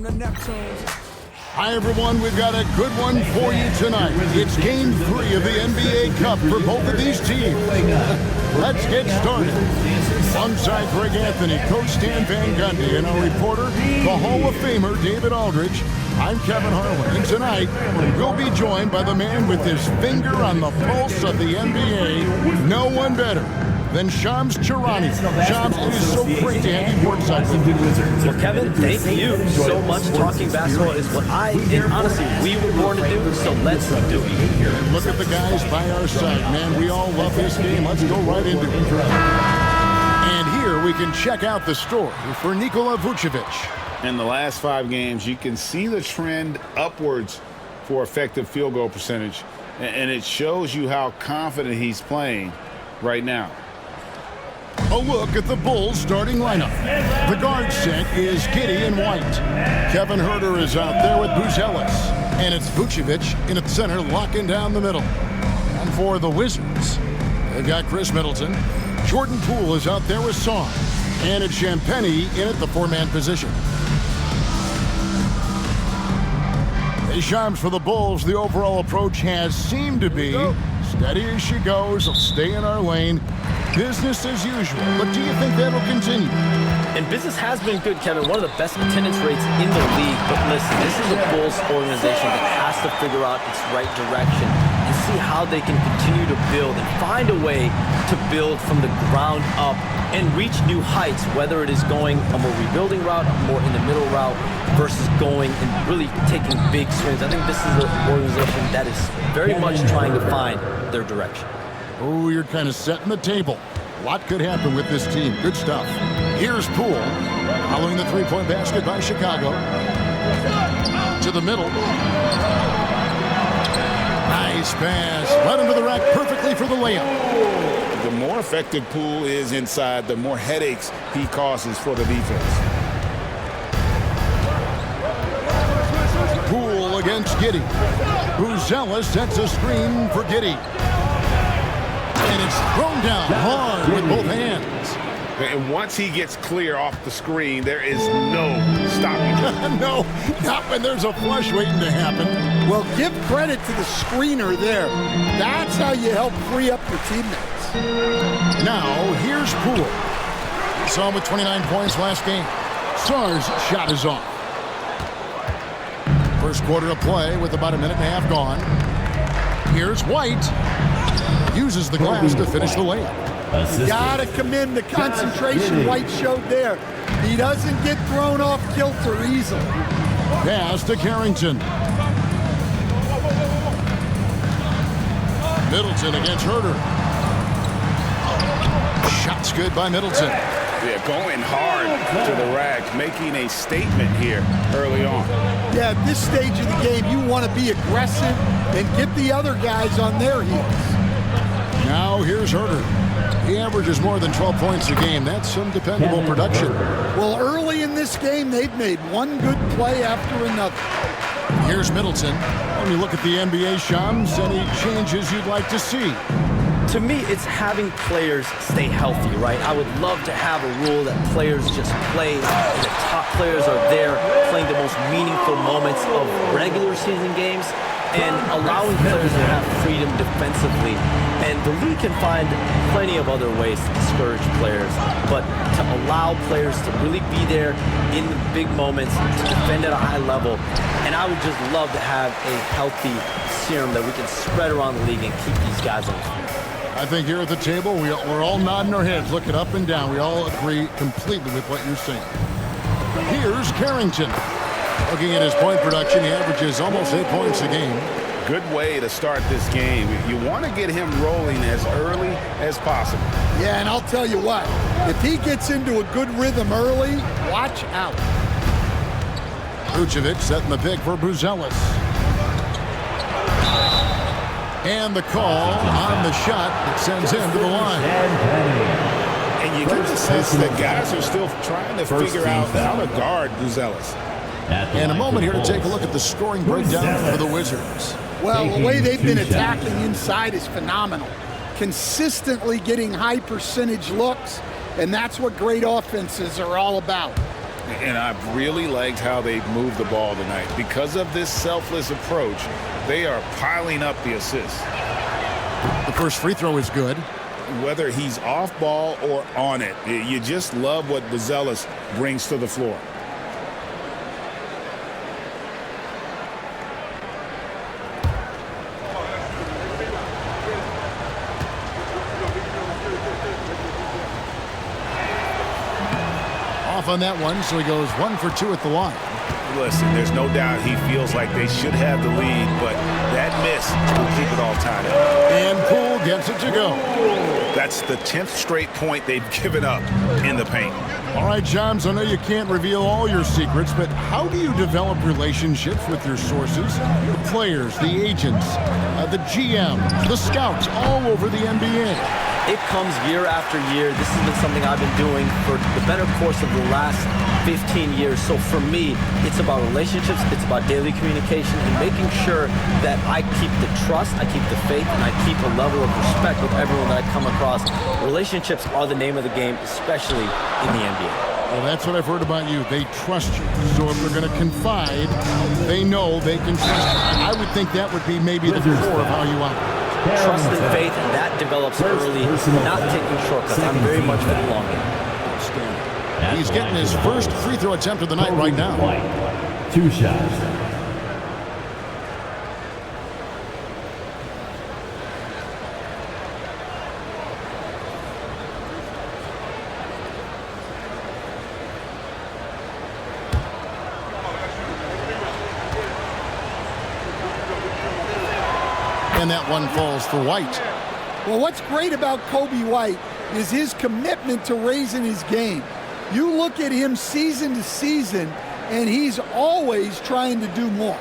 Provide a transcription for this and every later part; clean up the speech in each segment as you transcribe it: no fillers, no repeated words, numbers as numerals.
from the Neptunes. Hi, everyone. We've got a good one for you tonight. It's Game 3 of the NBA Cup for both of these teams. Let's get started. Alongside Greg Anthony, Coach Stan Van Gundy, and our reporter, the Hall of Famer, David Aldridge, I'm Kevin Harlan. And tonight, we'll be joined by the man with his finger on the pulse of the NBA. No one better than Shams Charania. Shams, it is so great to have you courtside with me. Well, Kevin, thank you so much. Talking basketball is what and honestly, we were born to do, so let's do it. Look at the guys by our side, man. We all love this game. Let's go right into it. And here we can check out the story for Nikola Vucevic. In the last 5 games, you can see the trend upwards for effective field goal percentage, and it shows you how confident he's playing right now. A look at the Bulls starting lineup. The guard set is Giddey and White. Kevin Huerter is out there with Buzelis. And it's Vucevic in at center, locking down the middle. And for the Wizards, they've got Chris Middleton. Jordan Poole is out there with Song. And it's Champagnie in at the 4-man position. Hey, Shams, for the Bulls, the overall approach has seemed to be steady as she goes. We'll stay in our lane. Business as usual, but do you think that'll continue? And business has been good, Kevin. One of the best attendance rates in the league. But listen, this is a Bulls organization that has to figure out its right direction and see how they can continue to build and find a way to build from the ground up and reach new heights, whether it is going a more rebuilding route, a more in the middle route, versus going and really taking big swings. I think this is an organization that is very much trying to find their direction. Oh, you're kind of setting the table. A lot could happen with this team. Good stuff. Here's Poole, following the three-point basket by Chicago. To the middle. Nice pass. Right into the rack perfectly for the layup. The more effective Poole is inside, the more headaches he causes for the defense. Poole against Giddey. Buzelis sets a screen for Giddey. And it's thrown down hard with both hands. And once he gets clear off the screen, there is no stopping him. No, not when there's a flush waiting to happen. Well, give credit to the screener there. That's how you help free up your teammates. Now, here's Poole. We saw him with 29 points last game. Sarr's shot is off. First quarter of play with about a minute and a half gone. Here's White. Uses the glass to finish the layup. You gotta commend the concentration White showed there. He doesn't get thrown off kilter easily. Pass to Carrington. Middleton against Huerter. Shot's good by Middleton. Yeah, going hard to the rack, making a statement here early on. Yeah, at this stage of the game, you want to be aggressive and get the other guys on their heels. Now here's Huerter. He averages more than 12 points a game. That's some dependable production. Well, early in this game, they've made one good play after another. Here's Middleton. When you look at the NBA, Shams, any changes you'd like to see? To me, it's having players stay healthy, right? I would love to have a rule that players just play, and the top players are there playing the most meaningful moments of regular season games, and allowing players to have freedom defensively. And the league can find plenty of other ways to discourage players, but to allow players to really be there in the big moments, to defend at a high level. And I would just love to have a healthy serum that we can spread around the league and keep these guys on the field. I think here at the table, we're all nodding our heads, looking up and down. We all agree completely with what you're saying. Here's Carrington. Looking at his point production, he averages almost 8 points a game. Good way to start this game. You want to get him rolling as early as possible. Yeah, and I'll tell you what, if he gets into a good rhythm early, watch out. Vucevic setting the pick for Buzelis. And the call on the shot that sends him to the line. And you get the sense that guys are still trying to figure out how to guard Buzelis. And a moment here to take a look at the scoring breakdown for the Wizards. Well, the way they've been attacking inside is phenomenal. Consistently getting high percentage looks, and that's what great offenses are all about. And I've really liked how they've moved the ball tonight. Because of this selfless approach, they are piling up the assists. The first free throw is good. Whether he's off ball or on it, you just love what Buzelis brings to the floor. Off on that one, so he goes 1 for 2 at the line. Listen, there's no doubt he feels like they should have the lead, but that miss will keep it all tied up. And Poole gets it to go. That's the 10th straight point they've given up in the paint. All right, Shams, I know you can't reveal all your secrets, but how do you develop relationships with your sources? The players, the agents, the GM, the scouts all over the NBA. It comes year after year. This has been something I've been doing for the better course of the last 15 years. So for me, it's about relationships, it's about daily communication, and making sure that I keep the trust, I keep the faith, and I keep a level of respect with everyone that I come across. Relationships are the name of the game, especially in the NBA. Well, that's what I've heard about you. They trust you. So if they're going to confide, they know they can trust you. I would think that would be maybe the core of how you operate. Trust and faith, and that develops early, not taking shortcuts. I'm very much for the long game. He's getting his first free throw attempt of the night right now. 2 shots. And that one falls for White. Well, what's great about Kobe White is his commitment to raising his game. You look at him season to season, and he's always trying to do more.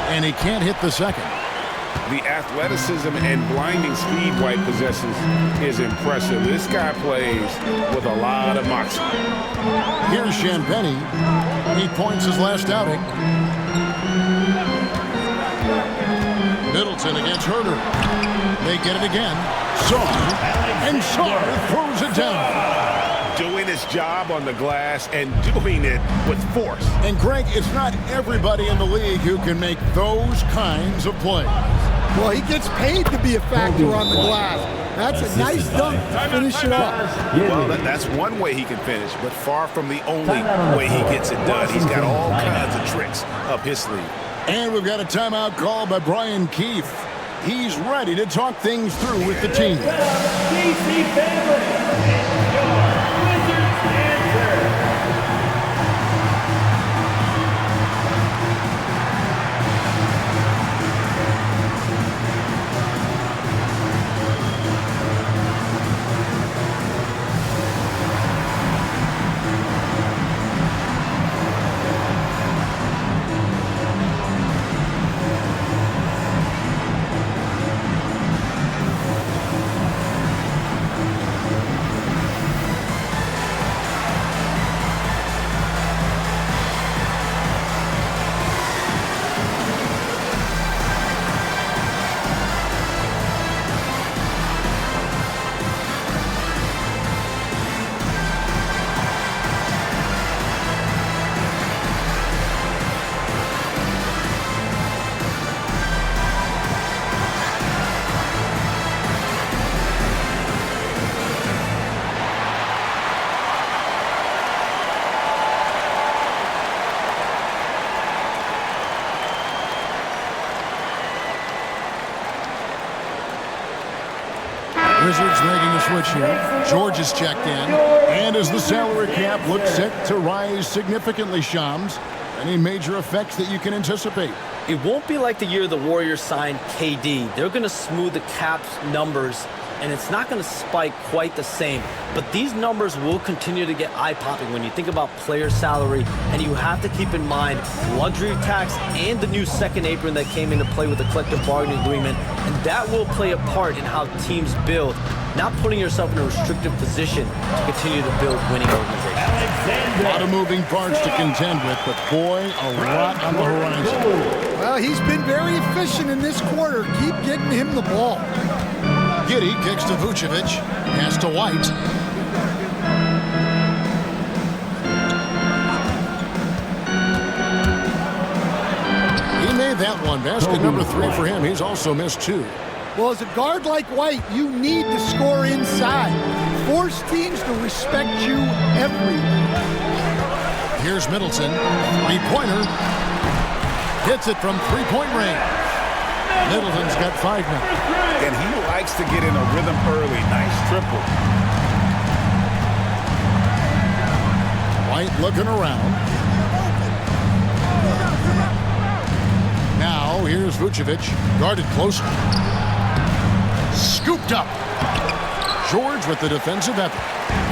And he can't hit the second. The athleticism and blinding speed White possesses is impressive. This guy plays with a lot of moxie. Here's Champagny. 8 points his last outing. Middleton against Herter. They get it again. Sarr. And Sarr throws it down. Doing his job on the glass and doing it with force. And Greg, it's not everybody in the league who can make those kinds of plays. Well, he gets paid to be a factor on the glass. That's a nice dunk to finish it off. Well, that's one way he can finish, but far from the only way he gets it done. He's got all kinds of tricks up his sleeve. And we've got a timeout called by Brian Keefe. He's ready to talk things through with the team. Wizards making a switch here. George is checked in. And as the salary cap looks set to rise significantly, Shams, any major effects that you can anticipate? It won't be like the year the Warriors signed KD. They're going to smooth the cap's numbers and it's not going to spike quite the same. But these numbers will continue to get eye-popping when you think about player salary, and you have to keep in mind luxury tax and the new second apron that came into play with the collective bargaining agreement, and that will play a part in how teams build, not putting yourself in a restrictive position to continue to build winning organizations. A lot of moving parts to contend with, but boy, a lot on the horizon. Well, he's been very efficient in this quarter. Keep getting him the ball. Giddey kicks to Vucevic, pass to White. He made that one. Basket number 3 for him. He's also missed 2. Well, as a guard like White, you need to score inside. Force teams to respect you everywhere. Here's Middleton. Three-pointer. Hits it from three-point range. Middleton's got 5 now. And he likes to get in a rhythm early. Nice triple. White looking around. Now here's Vucevic. Guarded closer. Scooped up. George with the defensive effort.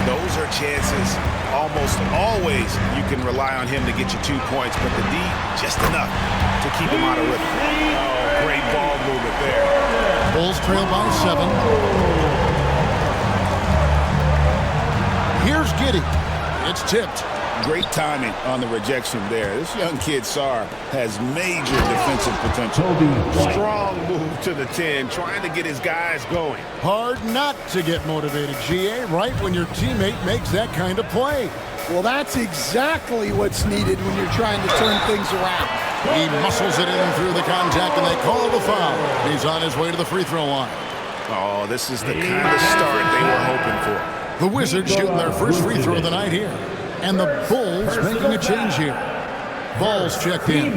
Those are chances almost always you can rely on him to get you 2 points, but the D just enough to keep him out of rhythm. Oh, great ball movement there. Bulls trail by 7. Here's Giddey. It's tipped. Great timing on the rejection there. This young kid, Sar, has major defensive potential. Strong move to the 10, trying to get his guys going. Hard not to get motivated, GA, right when your teammate makes that kind of play. Well, that's exactly what's needed when you're trying to turn things around. He muscles it in through the contact, and they call the foul. He's on his way to the free throw line. Oh, this is the kind of start they were hoping for. The Wizards shooting their first free throw of the night here. And the Bulls making a change here. Balls checked in.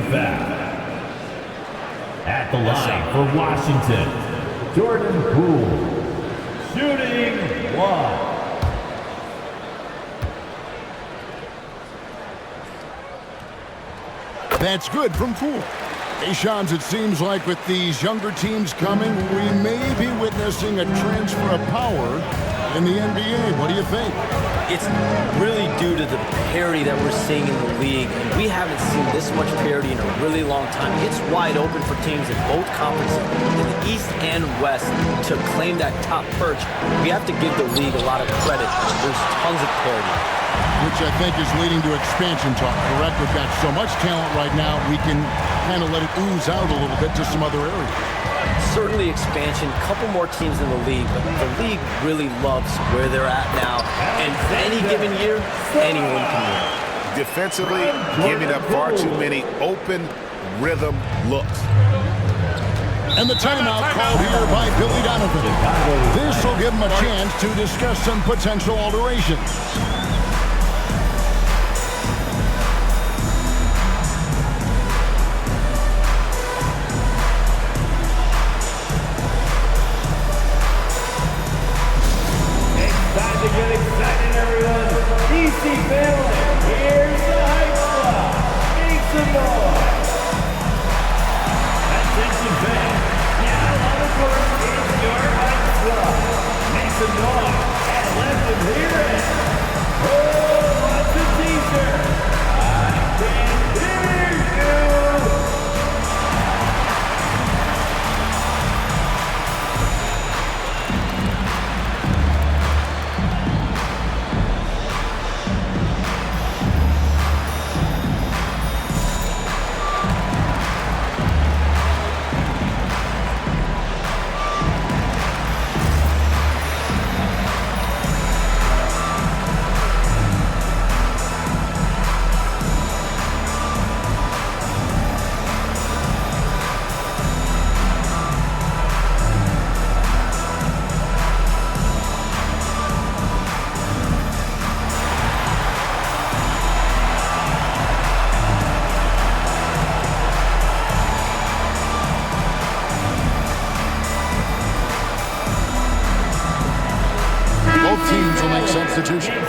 At the line for Washington, Jordan Poole, shooting 1. That's good from Poole. Hey, Shams, it seems like with these younger teams coming, we may be witnessing a transfer of power in the NBA. What do you think? It's really due to the parity that we're seeing in the league. And we haven't seen this much parity in a really long time. It's wide open for teams in both conferences, in the East and West, to claim that top perch. We have to give the league a lot of credit. There's tons of parity. Which I think is leading to expansion talk, correct? We've got so much talent right now, we can kind of let it ooze out a little bit to some other areas. Certainly expansion, a couple more teams in the league, but the league really loves where they're at now. And any given year, anyone can win. Defensively, giving up far too many open rhythm looks. And the timeout called here by Billy Donovan. This will give him a chance to discuss some potential alterations. Time to get excited, everyone. DC family, here's the hype squad. Make some noise. Attention fans, now on the court is your hype squad. Make some noise and let them hear it. Oh, what's the teaser? I can hear you. Teams will make substitutions.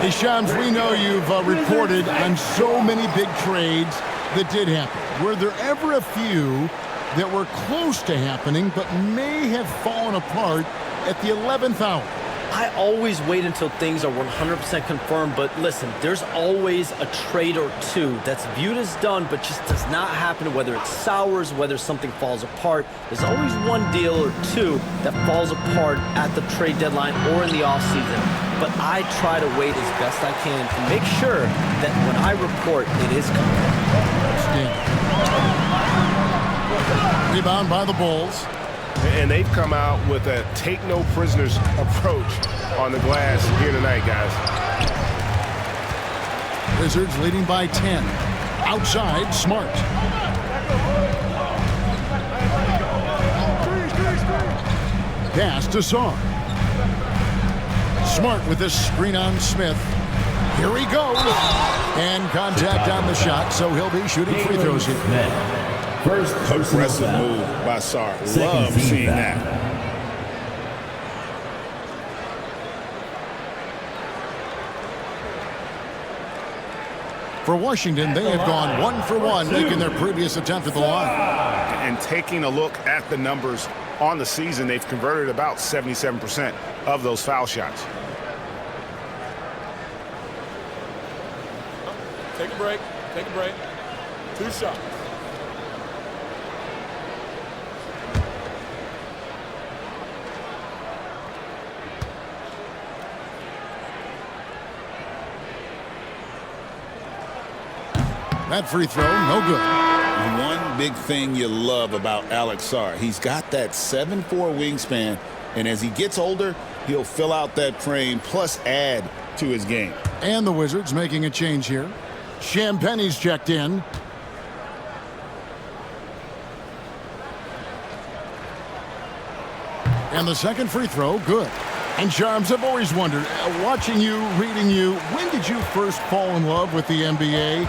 Hey, Shams, we know you've reported on so many big trades that did happen. Were there ever a few that were close to happening but may have fallen apart at the 11th hour. I always wait until things are 100% confirmed, but listen, there's always a trade or two that's viewed as done, but just does not happen, whether it sours, whether something falls apart. There's always one deal or two that falls apart at the trade deadline or in the offseason. But I try to wait as best I can to make sure that when I report, it is confirmed. Rebound by the Bulls. And they've come out with a take-no-prisoners approach on the glass here tonight, guys. Wizards leading by 10. Outside, Smart. Pass to Saar. Smart with this screen on Smith. Here he goes. And contact on the shot, so he'll be shooting free throws here. First aggressive move by Saar. Love seeing that. For Washington, they have gone 1 for 1, making their previous attempt at the line. And taking a look at the numbers on the season, they've converted about 77% of those foul shots. Take a break. Take a break. 2 shots. That free throw, no good. One big thing you love about Alex Saar, he's got that 7'4" wingspan, and as he gets older, he'll fill out that frame plus add to his game. And the Wizards making a change here. Champagne's checked in. And the second free throw, good. And Charms, I've always wondered, watching you, reading you, when did you first fall in love with the NBA?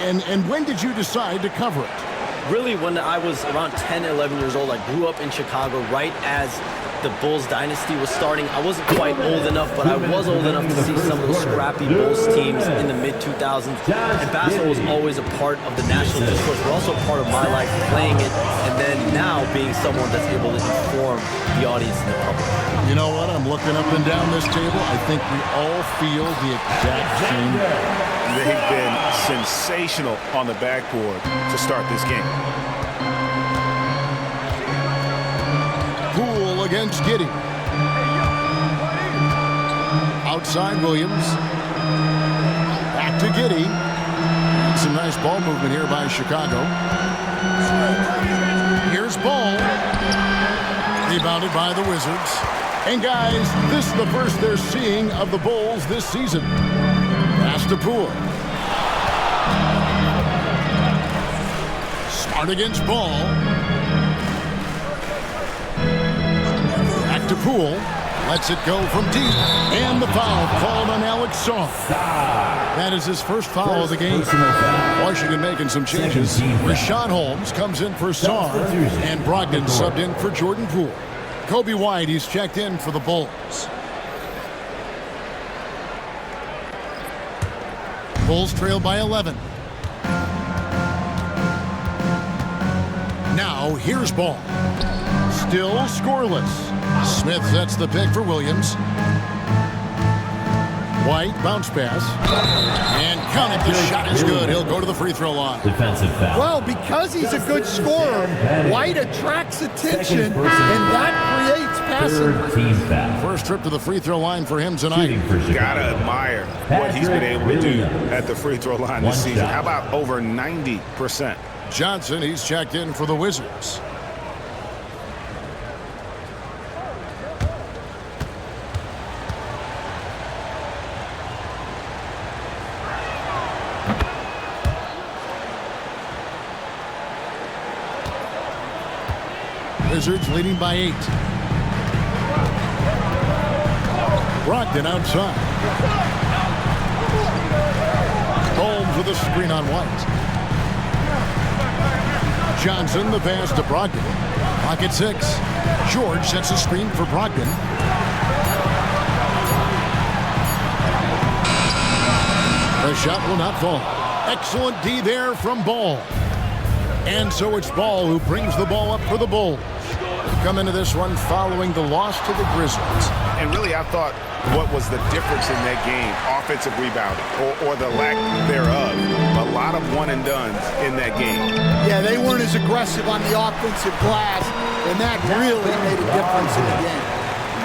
And when did you decide to cover it? Really, when I was around 10, 11 years old, I grew up in Chicago right as the Bulls dynasty was starting. I wasn't quite old enough, but I was old enough to see some of the scrappy Bulls teams in the mid-2000s. And basketball was always a part of the national discourse, but also part of my life playing it, and then now being someone that's able to inform the audience and the public. You know what? I'm looking up and down this table. I think we all feel the exact same way. They've been sensational on the backboard to start this game. Poole against Giddey. Outside Williams. Back to Giddey. And some nice ball movement here by Chicago. Here's Ball. Rebounded by the Wizards. And guys, this is the first they're seeing of the Bulls this season. Pass to Poole. Smart against Ball. Back to Poole. Lets it go from deep. And the foul called on Alex Saar. That is his first foul of the game. Washington making some changes. Rashawn Holmes comes in for Saar. And Brogdon subbed in for Jordan Poole. Kobe White, he's checked in for the Bulls. Bulls trail by 11. Now here's Ball. Still scoreless. Smith sets the pick for Williams. White bounce pass. And count it. The shot is good. He'll go to the free throw line. Defensive foul. Well, because he's a good scorer, White attracts attention, and that creates passing. Team foul. First trip to the free throw line for him tonight. Gotta admire what he's been able to do at the free throw line this season. How about over 90%? Johnson, he's checked in for the Wizards. Wizards leading by 8. Brogdon outside. Holmes with a screen on White. Johnson, the pass to Brogdon. Pocket 6. George sets a screen for Brogdon. The shot will not fall. Excellent D there from Ball. And so it's Ball who brings the ball up for the Bulls. Come into this one following the loss to the Grizzlies. And really, I thought what was the difference in that game, offensive rebounding or the lack thereof. A lot of one-and-dones in that game. Yeah, they weren't as aggressive on the offensive glass, and that really made a difference in the game.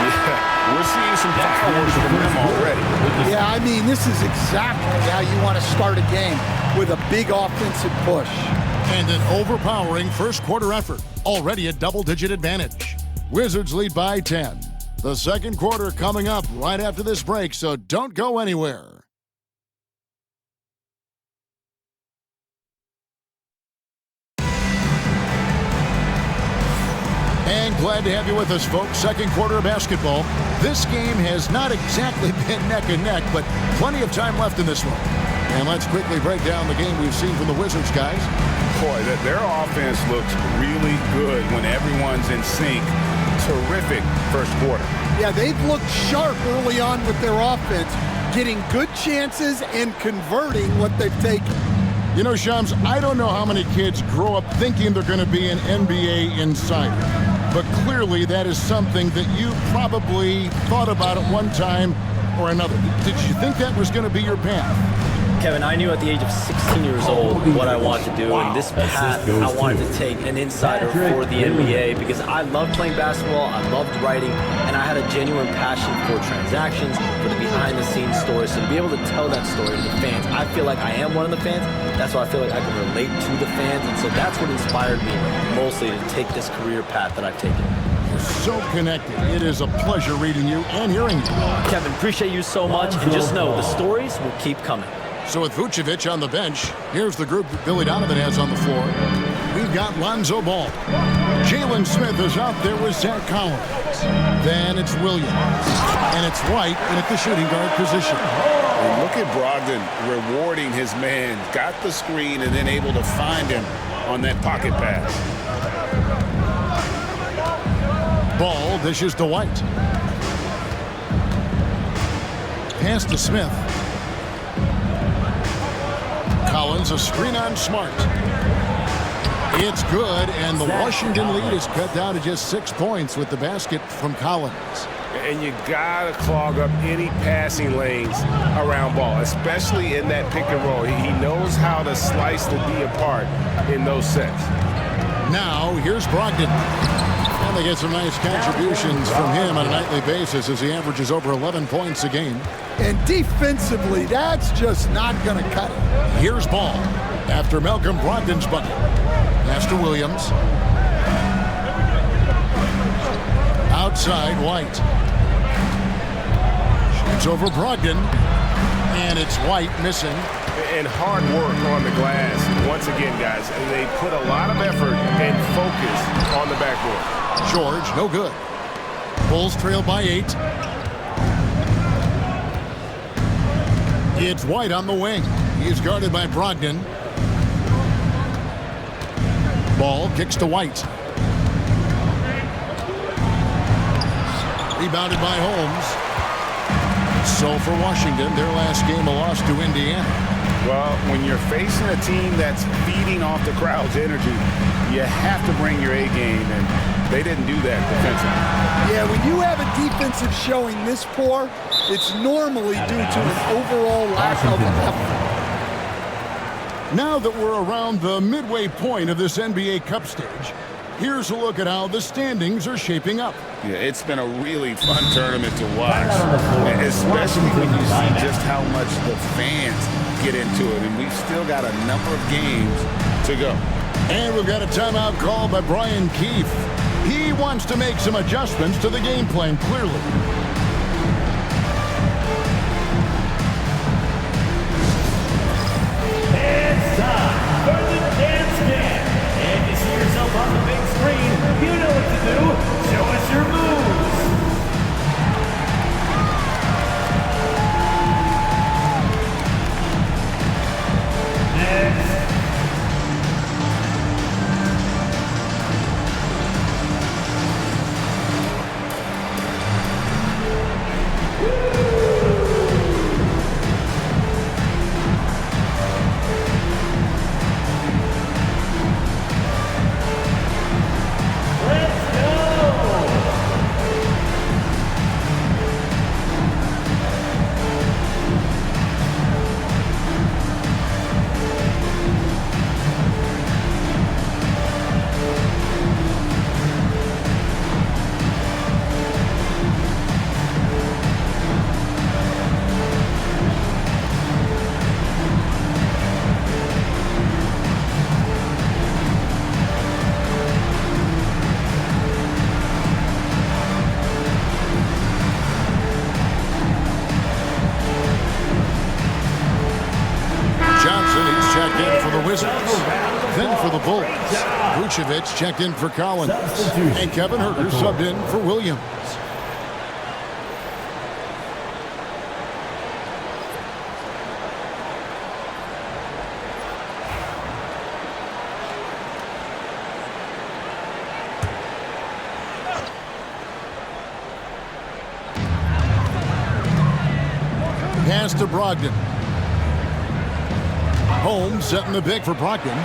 Yeah, we're seeing some fireworks from them already. Yeah, I mean, this is exactly how you want to start a game, with a big offensive push. And an overpowering first quarter effort. Already a double-digit advantage. Wizards lead by 10. The second quarter coming up right after this break, so don't go anywhere. And glad to have you with us, folks. Second quarter of basketball. This game has not exactly been neck and neck, but plenty of time left in this one. And let's quickly break down the game we've seen from the Wizards, guys. Boy, their offense looks really good when everyone's in sync. Terrific first quarter. Yeah, they've looked sharp early on with their offense, getting good chances and converting what they've taken. You know, Shams, I don't know how many kids grow up thinking they're going to be an NBA insider, but clearly that is something that you probably thought about at one time or another. Did you think that was going to be your path? Kevin, I knew at the age of 16 years old what I wanted to do, and this path I wanted to take an insider for the NBA because I loved playing basketball, I loved writing, and I had a genuine passion for transactions, for the behind-the-scenes stories. So to be able to tell that story to the fans, I feel like I am one of the fans. That's why I feel like I can relate to the fans, and so that's what inspired me mostly to take this career path that I've taken. You're so connected. It is a pleasure reading you and hearing you. Kevin, appreciate you so much, and just know the stories will keep coming. So with Vucevic on the bench, here's the group that Billy Donovan has on the floor. We've got Lonzo Ball. Jalen Smith is out there with Zach Collins. Then it's Williams. And it's White in at the shooting guard position. And look at Brogdon rewarding his man. Got the screen and then able to find him on that pocket pass. Ball dishes to White. Pass to Smith. Collins, a screen on Smart. It's good, and the Washington lead is cut down to just 6 points with the basket from Collins. And you gotta clog up any passing lanes around Ball, especially in that pick and roll. He knows how to slice the D apart in those sets. Now, here's Brogdon. And they get some nice contributions from him on a nightly basis as he averages over 11 points a game. And defensively, that's just not going to cut it. Here's Ball after Malcolm Brogdon's bucket. Pass to Williams. Outside, White. Shoots over Brogdon. And it's White missing. And hard work on the glass. Once again, guys, they put a lot of effort and focus on the backboard. George, no good. Bulls trail by 8. It's White on the wing. He's guarded by Brogdon. Ball kicks to White. Rebounded by Holmes. So for Washington, their last game a loss to Indiana. Well, when you're facing a team that's feeding off the crowd's energy, you have to bring your A game, and they didn't do that defensively. Yeah, when you have a defensive showing this poor, it's normally due to an overall lack of effort. Now that we're around the midway point of this NBA Cup stage, here's a look at how the standings are shaping up. Yeah, it's been a really fun tournament to watch, especially when you see just how much the fans get into it, and we've still got a number of games to go. And we've got a timeout called by Brian Keefe. He wants to make some adjustments to the game plan, clearly. It's time for the dance game. And you see yourself on the big screen, you know what to do. Show us your moves. Next. the Wizards. Then for the Bulls, Vucevic checked in for Collins. And Kevin Huerter subbed in for Williams. Pass to Brogdon. Holmes setting the pick for Brogdon.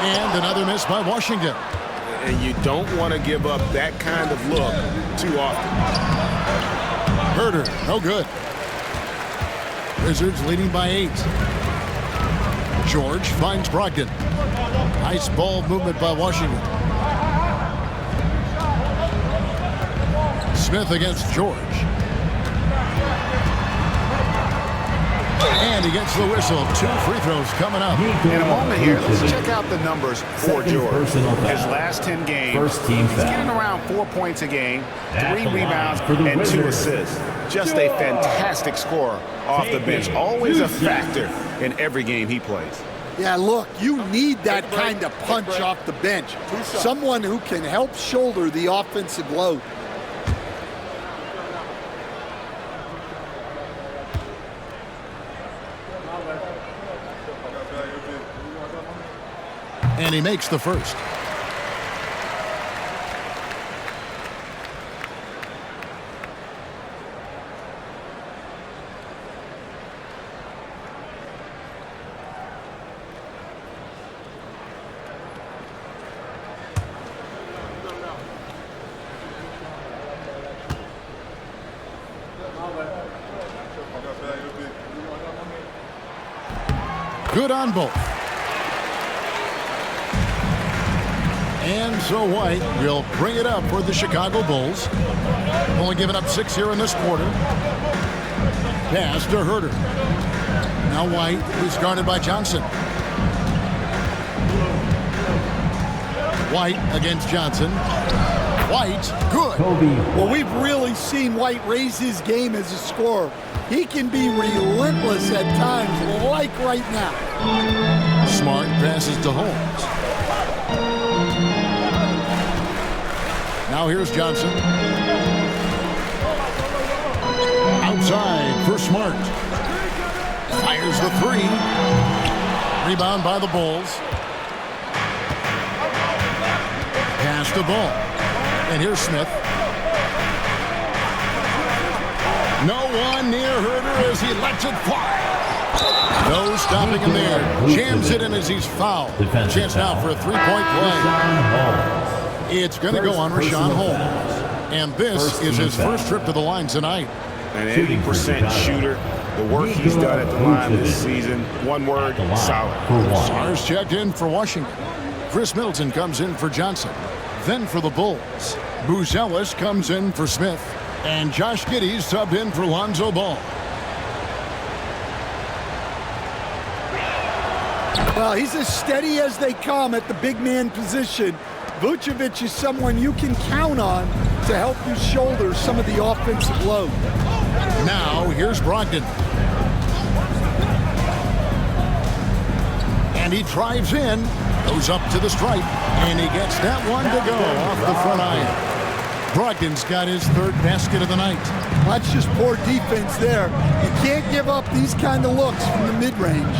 And another miss by Washington. And you don't want to give up that kind of look too often. Huerter, no good. Wizards leading by 8. George finds Brogdon. Nice ball movement by Washington. Smith against George. And he gets the whistle. 2 free throws coming up. In a moment here, let's check out the numbers for George. His last 10 games, he's getting around 4 points a game, 3 rebounds, and 2 assists. Just a fantastic scorer off the bench. Always a factor in every game he plays. Yeah, look, you need that kind of punch off the bench. Someone who can help shoulder the offensive load. And he makes the first. Good on both. And so White will bring it up for the Chicago Bulls. Only giving up 6 here in this quarter. Pass to Huerter. Now White is guarded by Johnson. White against Johnson. White, good. Well, we've really seen White raise his game as a scorer. He can be relentless at times, like right now. Smart passes to Holmes. Now here's Johnson. Outside for Smart. Fires the 3. Rebound by the Bulls. Pass the ball. And here's Smith. No one near Huerter as he lets it fly. No stopping him there. Jams it in as he's fouled. Chance now for a 3-point play. It's going to go on Rashawn Holmes. And this is his first trip to the line tonight. An 80% shooter. The work he's done at the line this season. One word, solid. Stars checked in for Washington. Chris Middleton comes in for Johnson. Then for the Bulls, Buzelis comes in for Smith. And Josh Giddey subbed in for Lonzo Ball. Well, he's as steady as they come at the big man position. Vucevic is someone you can count on to help you shoulder some of the offensive load. Now, here's Brogdon. And he drives in, goes up to the stripe, and he gets that one to go off the front iron. Brogdon's got his 3rd basket of the night. That's just poor defense there. You can't give up these kind of looks from the mid-range.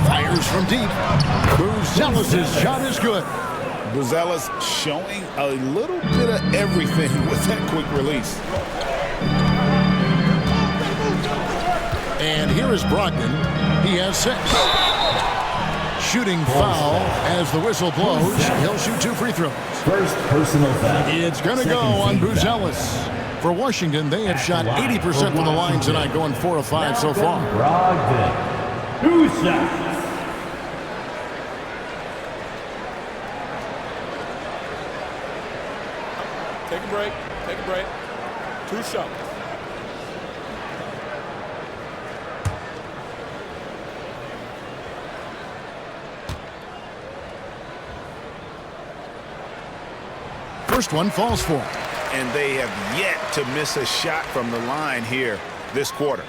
Fires from deep. Buzelis' shot is good. Buzelis showing a little bit of everything with that quick release. And here is Brogdon. He has 6. Shooting foul as the whistle blows. He'll shoot 2 free throws. First personal foul. It's going to go on Buzelis. For Washington, they have shot 80% from the line tonight, going 4 of 5 so far. Brogdon. 2 shots. Take a break. Take a break. 2 shots. First one falls for him. And they have yet to miss a shot from the line here this quarter.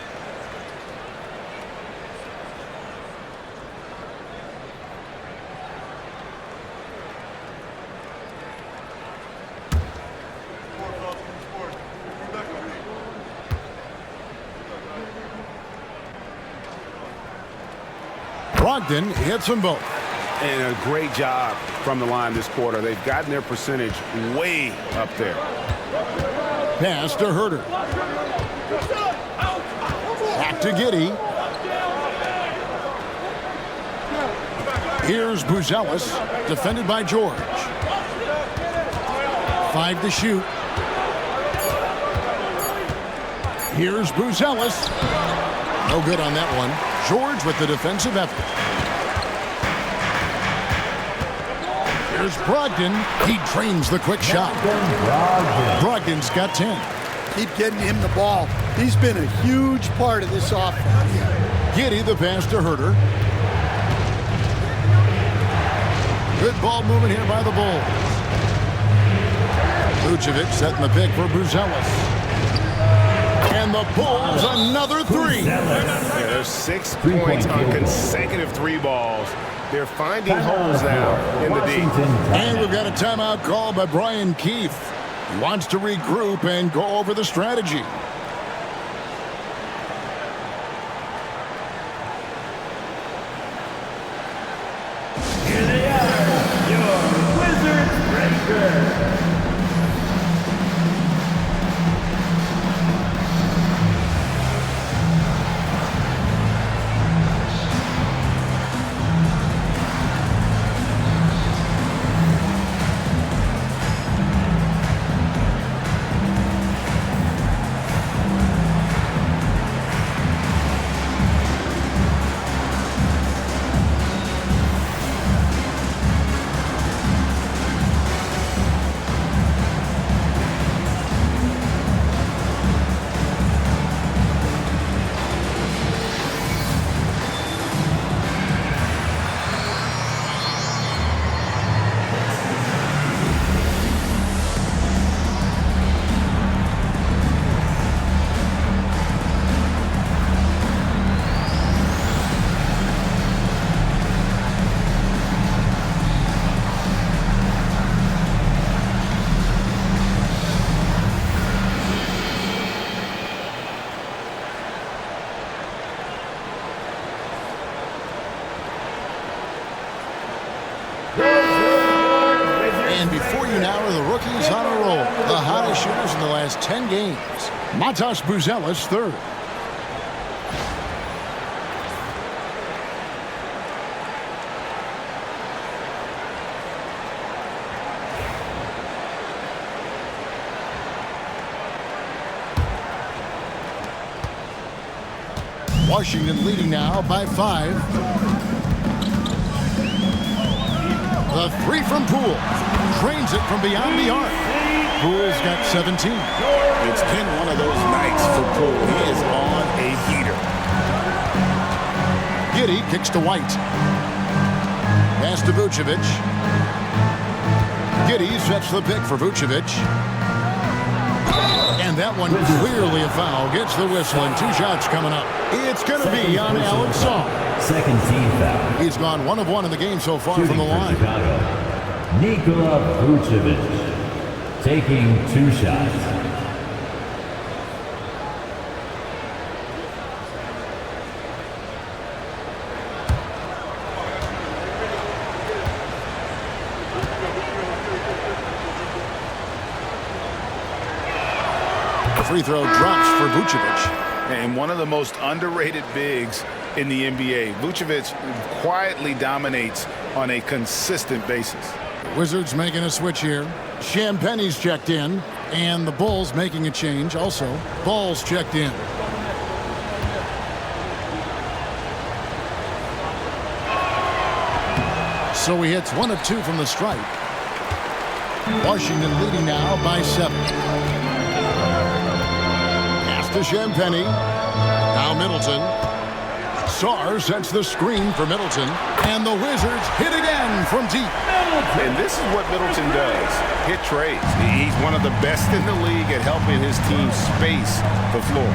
Brogdon hits them both. And a great job from the line this quarter. They've gotten their percentage way up there. Pass to Herter. Back to Giddey. Here's Buzelis, defended by George. 5 to shoot. Here's Buzelis. No good on that one. George with the defensive effort. Here's Brogdon. He drains the quick shot. Brogdon's got 10. Keep getting him the ball. He's been a huge part of this offense. Giddey the pass to Herter. Good ball movement here by the Bulls. Vucevic setting the pick for Buzelis. And the Bulls another 3. Yeah, there's 6 points on consecutive 3 balls. They're finding holes now in the D. And we've got a timeout call by Brian Keefe. He wants to regroup and go over the strategy. Here they are, your Wizards Breakers. And before you now are the rookies on a roll. The hottest shooters in the last 10 games. Matas Buzelis, 3rd. Washington leading now by 5. The 3 from Poole. Drains it from beyond the arc. Poole's got 17. It's been one of those nights for Poole. He is on a heater. Giddey kicks to White. Pass to Vucevic. Giddey sets the pick for Vucevic. And that one clearly a foul. Gets the whistle and 2 shots coming up. It's going to be on Alex Saul. Second team foul. He's gone 1 of 1 in the game so far from the line. Nikola Vucevic taking 2 shots. The free throw drops for Vucevic. And one of the most underrated bigs in the NBA. Vucevic quietly dominates on a consistent basis. Wizards making a switch here. Champagne's checked in. And the Bulls making a change also. Ball's checked in. So he hits 1 of 2 from the stripe. Washington leading now by 7. Pass to Champagne. Now Middleton. Sarr sets the screen for Middleton. And the Wizards hit again from deep. And this is what Middleton does. Hit trades. He's one of the best in the league at helping his team space the floor.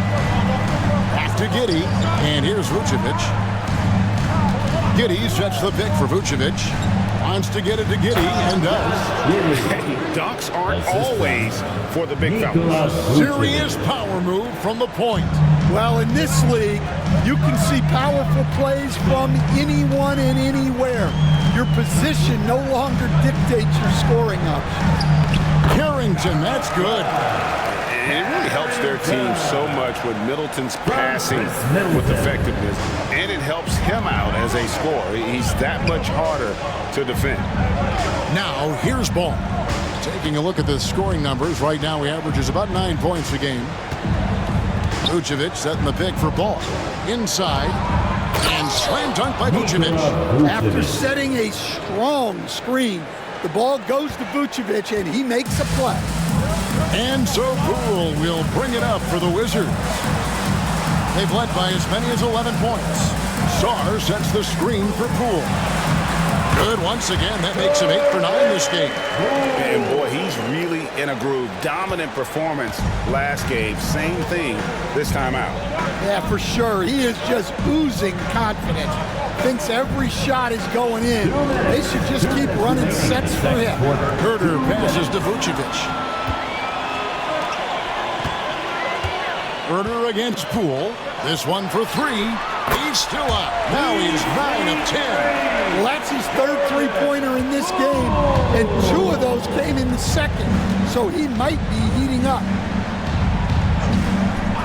Back to Giddey. And here's Vucevic. Giddey sets the pick for Vucevic. Wants to get it to Giddy and does. Dunks aren't always for the big fellas. Serious power move from the point. Well, in this league, you can see powerful plays from anyone and anywhere. Your position no longer dictates your scoring options. Carrington, that's good. It really helps their team so much with Middleton's passing with effectiveness, and it helps him out as a scorer. He's that much harder to defend. Now, here's Ball. Taking a look at the scoring numbers, right now he averages about 9 points a game. Vucevic setting the pick for Ball. Inside, and slam dunk by Vucevic. After setting a strong screen, the ball goes to Vucevic, and he makes a play. And so Poole will bring it up for the Wizards. They've led by as many as 11 points. Sarr sets the screen for Poole. Good once again. That makes him 8 for 9 this game. And boy, he's really in a groove. Dominant performance last game. Same thing this time out. Yeah, for sure. He is just oozing confidence. Thinks every shot is going in. They should just keep running sets for him. Herter passes to Vucevic. Herter against Poole. This one for 3. He's still up. Now he's 9 of 10. Well, that's his third three-pointer in this game, and 2 of those came in the second, so he might be heating up.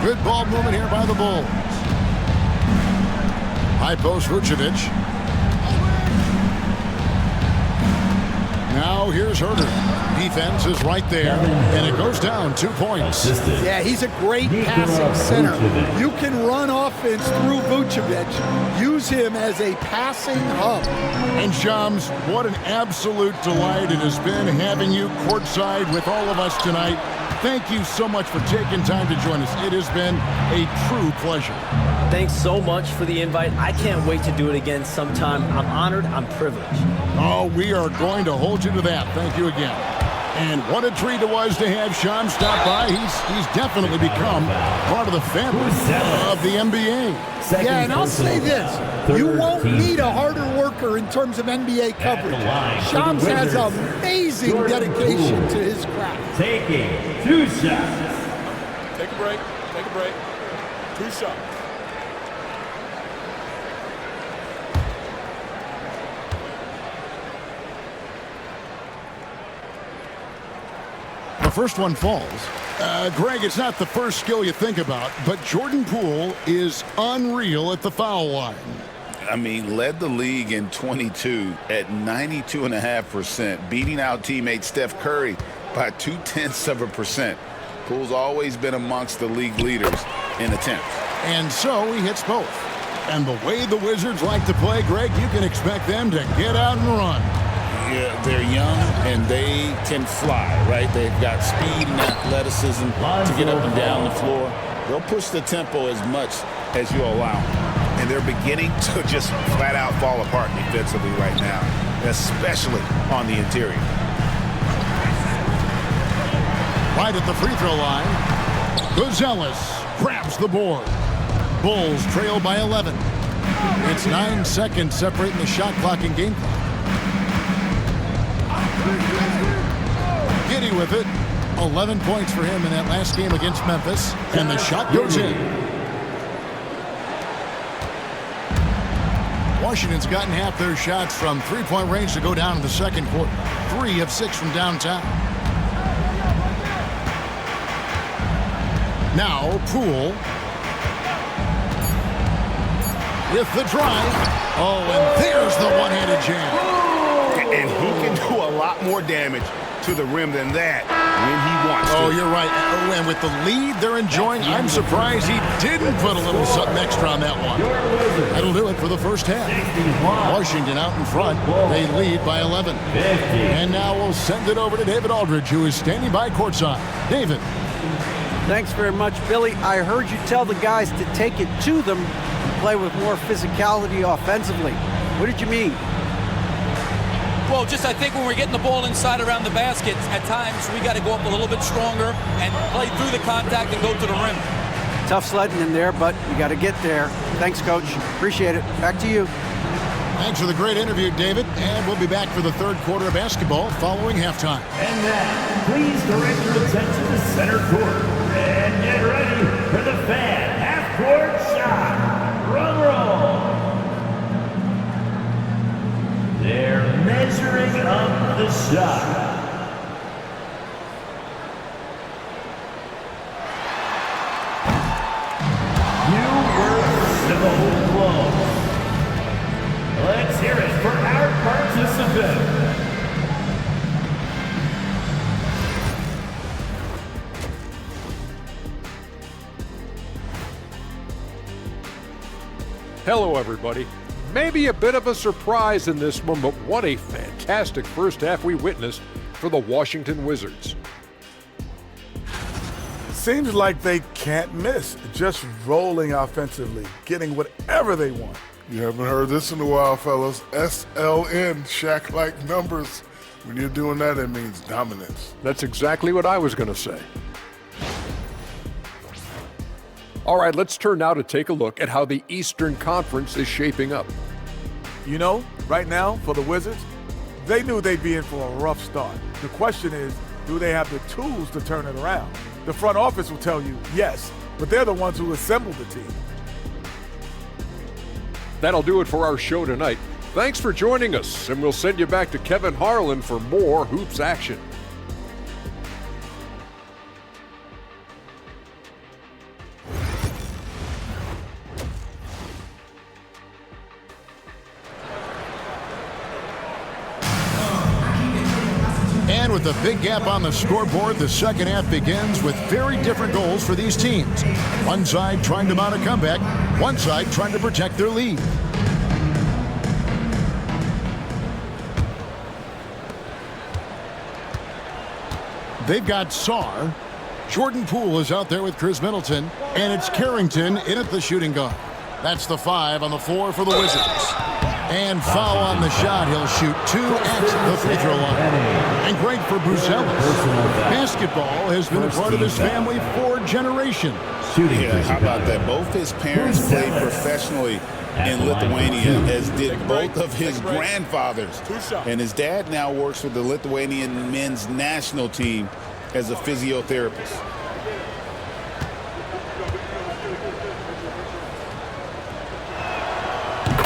Good ball movement here by the Bulls. High post Vucevic. Now here's Herter. Defense is right there, and it goes down 2 points. Yeah, he's a great passing center. You can run offense through Vucevic. Use him as a passing hub. And Shams, what an absolute delight it has been having you courtside with all of us tonight. Thank you so much for taking time to join us. It has been a true pleasure. Thanks so much for the invite. I can't wait to do it again sometime. I'm honored. I'm privileged. Oh, we are going to hold you to that. Thank you again. And what a treat it was to have Shams stop by. He's definitely become part of the family of the NBA. Yeah, and I'll say this. You won't need a harder worker in terms of NBA coverage. Shams has amazing dedication to his craft. Taking 2 shots. Take a break. Take a break. 2 shots. The first one falls. Greg, it's not the first skill you think about, but Jordan Poole is unreal at the foul line. I mean, led the league in 22 at 92.5%, beating out teammate Steph Curry by 0.2%. Poole's always been amongst the league leaders in attempts. And so he hits both. And the way the Wizards like to play, Greg, you can expect them to get out and run. Yeah, they're young and they can fly, right? They've got speed and athleticism to get up and down the floor. They'll push the tempo as much as you allow them. And they're beginning to just flat out fall apart defensively right now, especially on the interior. Right at the free throw line, Gonzalez grabs the board. Bulls trail by 11. It's 9 seconds separating the shot clock and game clock. Giddy with it. 11 points for him in that last game against Memphis. And the shot goes in. Washington's gotten half their shots from three-point range to go down in the second quarter. 3 of 6 from downtown. Now Poole with the drive. Oh, and there's the one-handed jam. And he can do a lot more damage to the rim than that when he wants to. Oh, you're right. Oh, and with the lead they're enjoying, I'm surprised he didn't put a little something extra on that one. That'll do it for the first half. Washington out in front. They lead by 11. And now we'll send it over to David Aldridge, who is standing by courtside. David. Thanks very much, Billy. I heard you tell the guys to take it to them and play with more physicality offensively. What did you mean? Well, just I think when we're getting the ball inside around the basket, at times we got to go up a little bit stronger and play through the contact and go to the rim. Tough sledding in there, but you got to get there. Thanks, Coach. Appreciate it. Back to you. Thanks for the great interview, David. And we'll be back for the third quarter of basketball following halftime. And now, please direct your attention to center court. And get ready for the fan half-court shot. Drum roll. They're measuring up the shot. You were so close. Let's hear it for our participant. Hello, everybody. Maybe a bit of a surprise in this one, but what a fantastic first half we witnessed for the Washington Wizards. Seems like they can't miss, just rolling offensively, getting whatever they want. You haven't heard this in a while, fellas. SLN, Shaq-like numbers. When you're doing that, it means dominance. That's exactly what I was going to say. All right, let's turn now to take a look at how the Eastern Conference is shaping up. You know, right now, for the Wizards, they knew they'd be in for a rough start. The question is, do they have the tools to turn it around? The front office will tell you yes, but they're the ones who assembled the team. That'll do it for our show tonight. Thanks for joining us, and we'll send you back to Kevin Harlan for more hoops action. And with a big gap on the scoreboard, the second half begins with very different goals for these teams. One side trying to mount a comeback, one side trying to protect their lead. They've got Sarr. Jordan Poole is out there with Chris Middleton. And it's Carrington in at the shooting guard. That's the 5 on the floor for the Wizards. And foul on the shot. He'll shoot 2 at the free throw line. And great for Buzelis. Basketball has been a part of his family for generations. Yeah, how about that? Both his parents played professionally in Lithuania, as did both of his grandfathers. And his dad now works for the Lithuanian men's national team as a physiotherapist.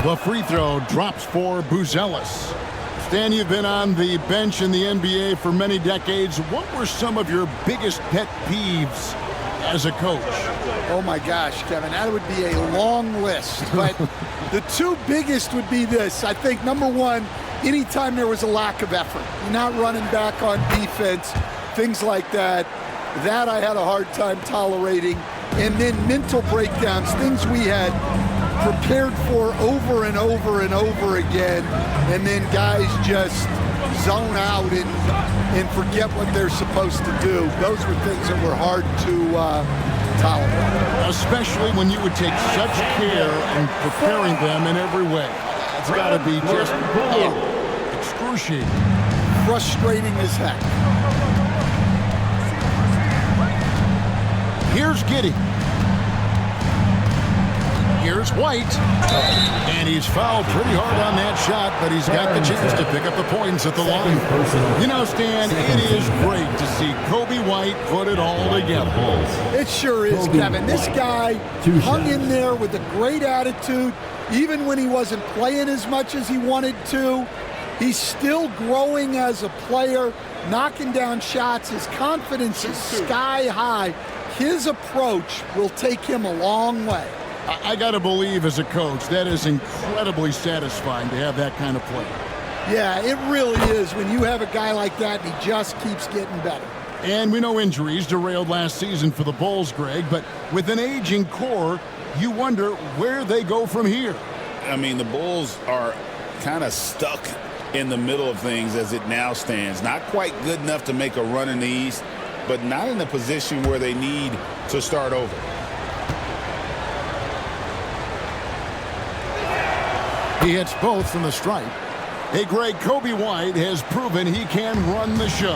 The free throw drops for Buzelis. Stan, you've been on the bench in the NBA for many decades. What were some of your biggest pet peeves as a coach? Oh my gosh, Kevin, that would be a long list. But the two biggest would be this. I think number one, anytime there was a lack of effort, you're not running back on defense, things like that. That I had a hard time tolerating. And then mental breakdowns, things we had prepared for over and over and over again, and then guys just zone out and forget what they're supposed to do. Those were things that were hard to tolerate. Especially when you would take such care in preparing them in every way. It's got to be just excruciating. Frustrating as heck. Here's Giddey. Here's White. And he's fouled pretty hard on that shot, but he's got the chance to pick up the points at the line. You know, Stan, it is great to see Kobe White put it all together. It sure is, Kevin. This guy hung in there with a great attitude, even when he wasn't playing as much as he wanted to. He's still growing as a player, knocking down shots. His confidence is sky high. His approach will take him a long way. I got to believe as a coach, that is incredibly satisfying to have that kind of play. Yeah, it really is when you have a guy like that and he just keeps getting better. And we know injuries derailed last season for the Bulls, Greg, but with an aging core, you wonder where they go from here. I mean, the Bulls are kind of stuck in the middle of things as it now stands. Not quite good enough to make a run in the East, but not in a position where they need to start over. He hits both from the stripe. Hey, Greg, Kobe White has proven he can run the show.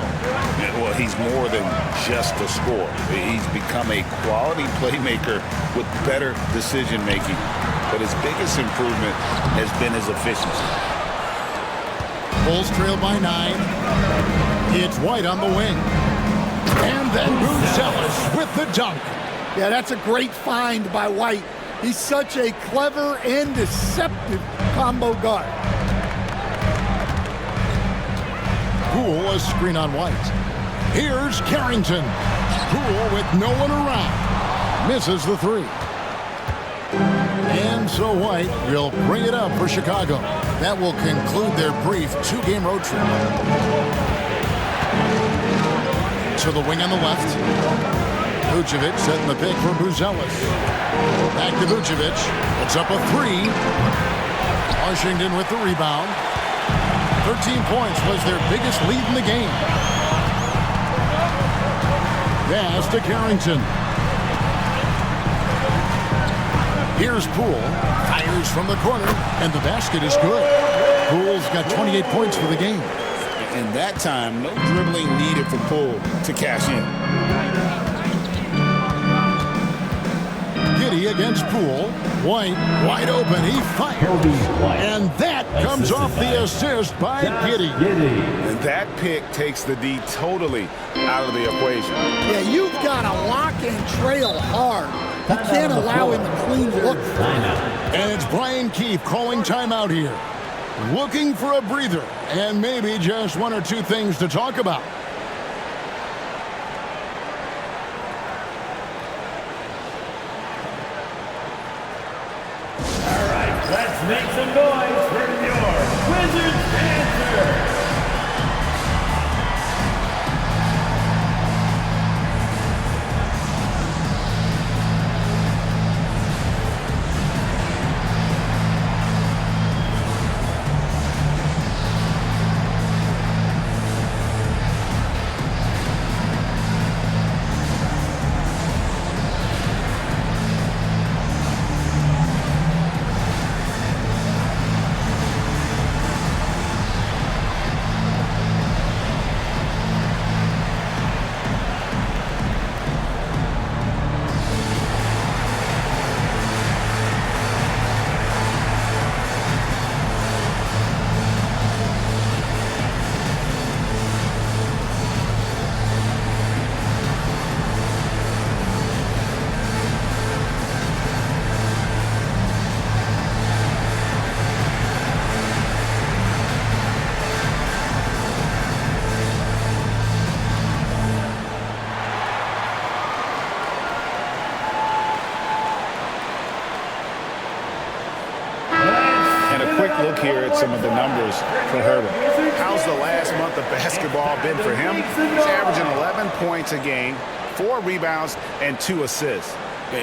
Yeah, well, he's more than just a scorer. He's become a quality playmaker with better decision-making. but his biggest improvement has been his efficiency. Bulls trail by 9. It's White on the wing. And then Buzelis with the dunk. Yeah, that's a great find by White. He's such a clever and deceptive combo guard. Poole, a screen on White. Here's Carrington. Poole with no one around. Misses the 3. And so White will bring it up for Chicago. That will conclude their brief 2-game road trip. To the wing on the left. Vucevic setting the pick for Buzelis. Back to Vucevic. It's up a 3. Washington with the rebound. 13 points was their biggest lead in the game. Pass to Carrington. Here's Poole. Fires from the corner, and the basket is good. Poole's got 28 points for the game. And that time, no dribbling needed for Poole to cash in. Giddey against Poole. White wide open. He fires. And that comes off the assist by Giddey. And that pick takes the D totally out of the equation. Yeah, you've got to lock and trail hard. You can't allow him to clean look. And it's Brian Keefe calling timeout here. Looking for a breather and maybe just 1 or 2 things to talk about. All right, let's make some noise for your Wizards answer. Look here at some of the numbers for Herter. How's the last month of basketball been for him? He's averaging 11 points a game, 4 rebounds, and 2 assists.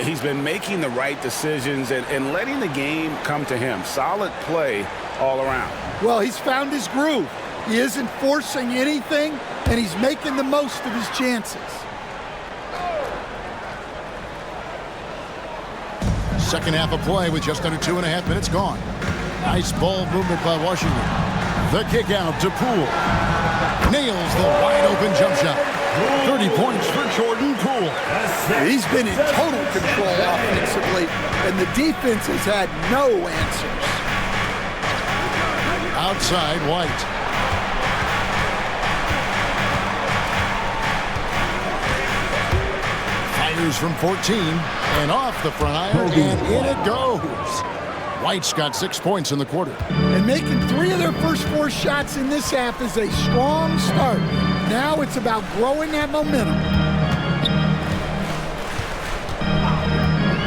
He's been making the right decisions and letting the game come to him. Solid play all around. Well, he's found his groove. He isn't forcing anything, and he's making the most of his chances. Second half of play with just under 2.5 minutes gone. Nice ball movement by Washington. The kick out to Poole. Nails the wide open jump shot. 30 points for Jordan Poole. He's been in total control offensively, and the defense has had no answers. Outside White. Fires from 14 and off the front iron, and in it goes. White's got 6 points in the quarter. And making 3 of their first 4 shots in this half is a strong start. Now it's about growing that momentum.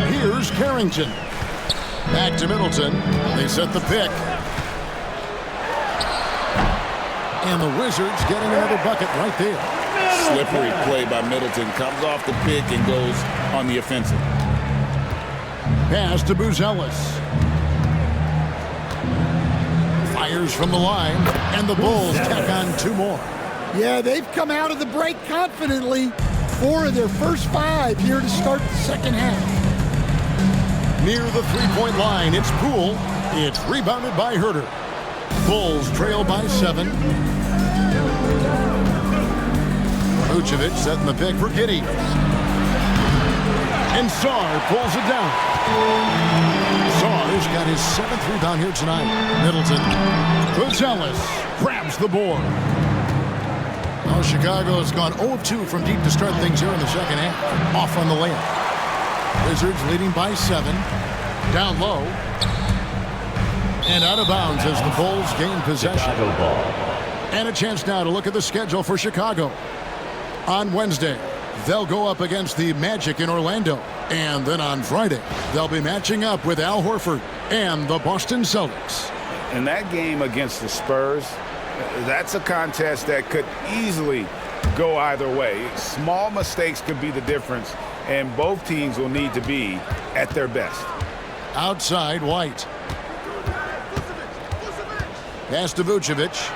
Here's Carrington. Back to Middleton. They set the pick. And the Wizards getting another bucket right there. Slippery play by Middleton. Comes off the pick and goes on the offensive. Pass to Buzelis. Fires from the line, and the Bulls tack on 2 more. Yeah, they've come out of the break confidently. 4 of their first 5 here to start the second half. Near the 3-point line, it's Poole. It's rebounded by Herter. Bulls trail by 7. Vucevic setting the pick for Giddey. And Sarr pulls it down. Sarr Miller's got his 7th rebound here tonight. Middleton. Gonzalez grabs the board. Now Chicago has gone 0 of 2 from deep to start things here in the second half. Off on the layup. Wizards leading by 7. Down low. And out of bounds as the Bulls gain possession. Chicago ball. And a chance now to look at the schedule for Chicago. On Wednesday, they'll go up against the Magic in Orlando. And then on Friday, they'll be matching up with Al Horford and the Boston Celtics. And that game against the Spurs, that's a contest that could easily go either way. Small mistakes could be the difference, and both teams will need to be at their best. Outside, White. Pass to Vucevic.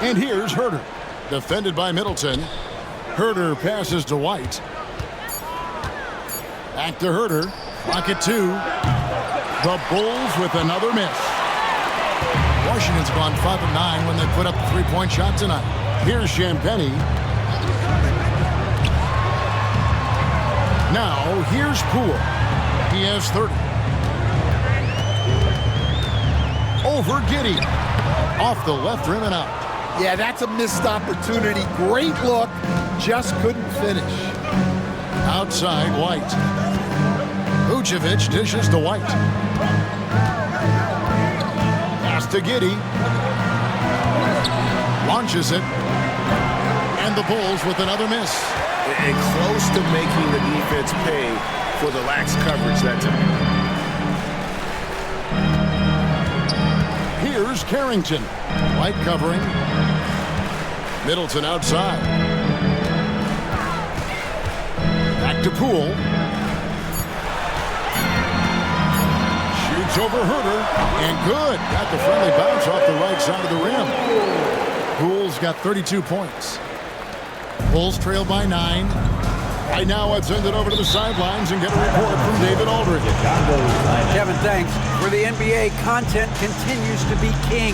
And here's Herter. Defended by Middleton. Herter passes to White. Back to Herter. Pocket 2. The Bulls with another miss. Washington's gone 5 of 9 when they put up the three-point shot tonight. Here's Champagnie. Now, here's Poole. He has 30. Over Giddey. Off the left rim and out. Yeah, that's a missed opportunity. Great look. Just couldn't finish. Outside, White. Vucevic dishes to White. Pass to Giddey. Launches it. And the Bulls with another miss. And close to making the defense pay for the lax coverage that time. Here's Carrington. White covering. Middleton outside. Back to Poole. Shoots over Herter. And good. Got the friendly bounce off the right side of the rim. Poole's got 32 points. Bulls trail by 9. Right now, let's send it over to the sidelines and get a report from David Aldridge. Kevin, thanks. For the NBA, content continues to be king.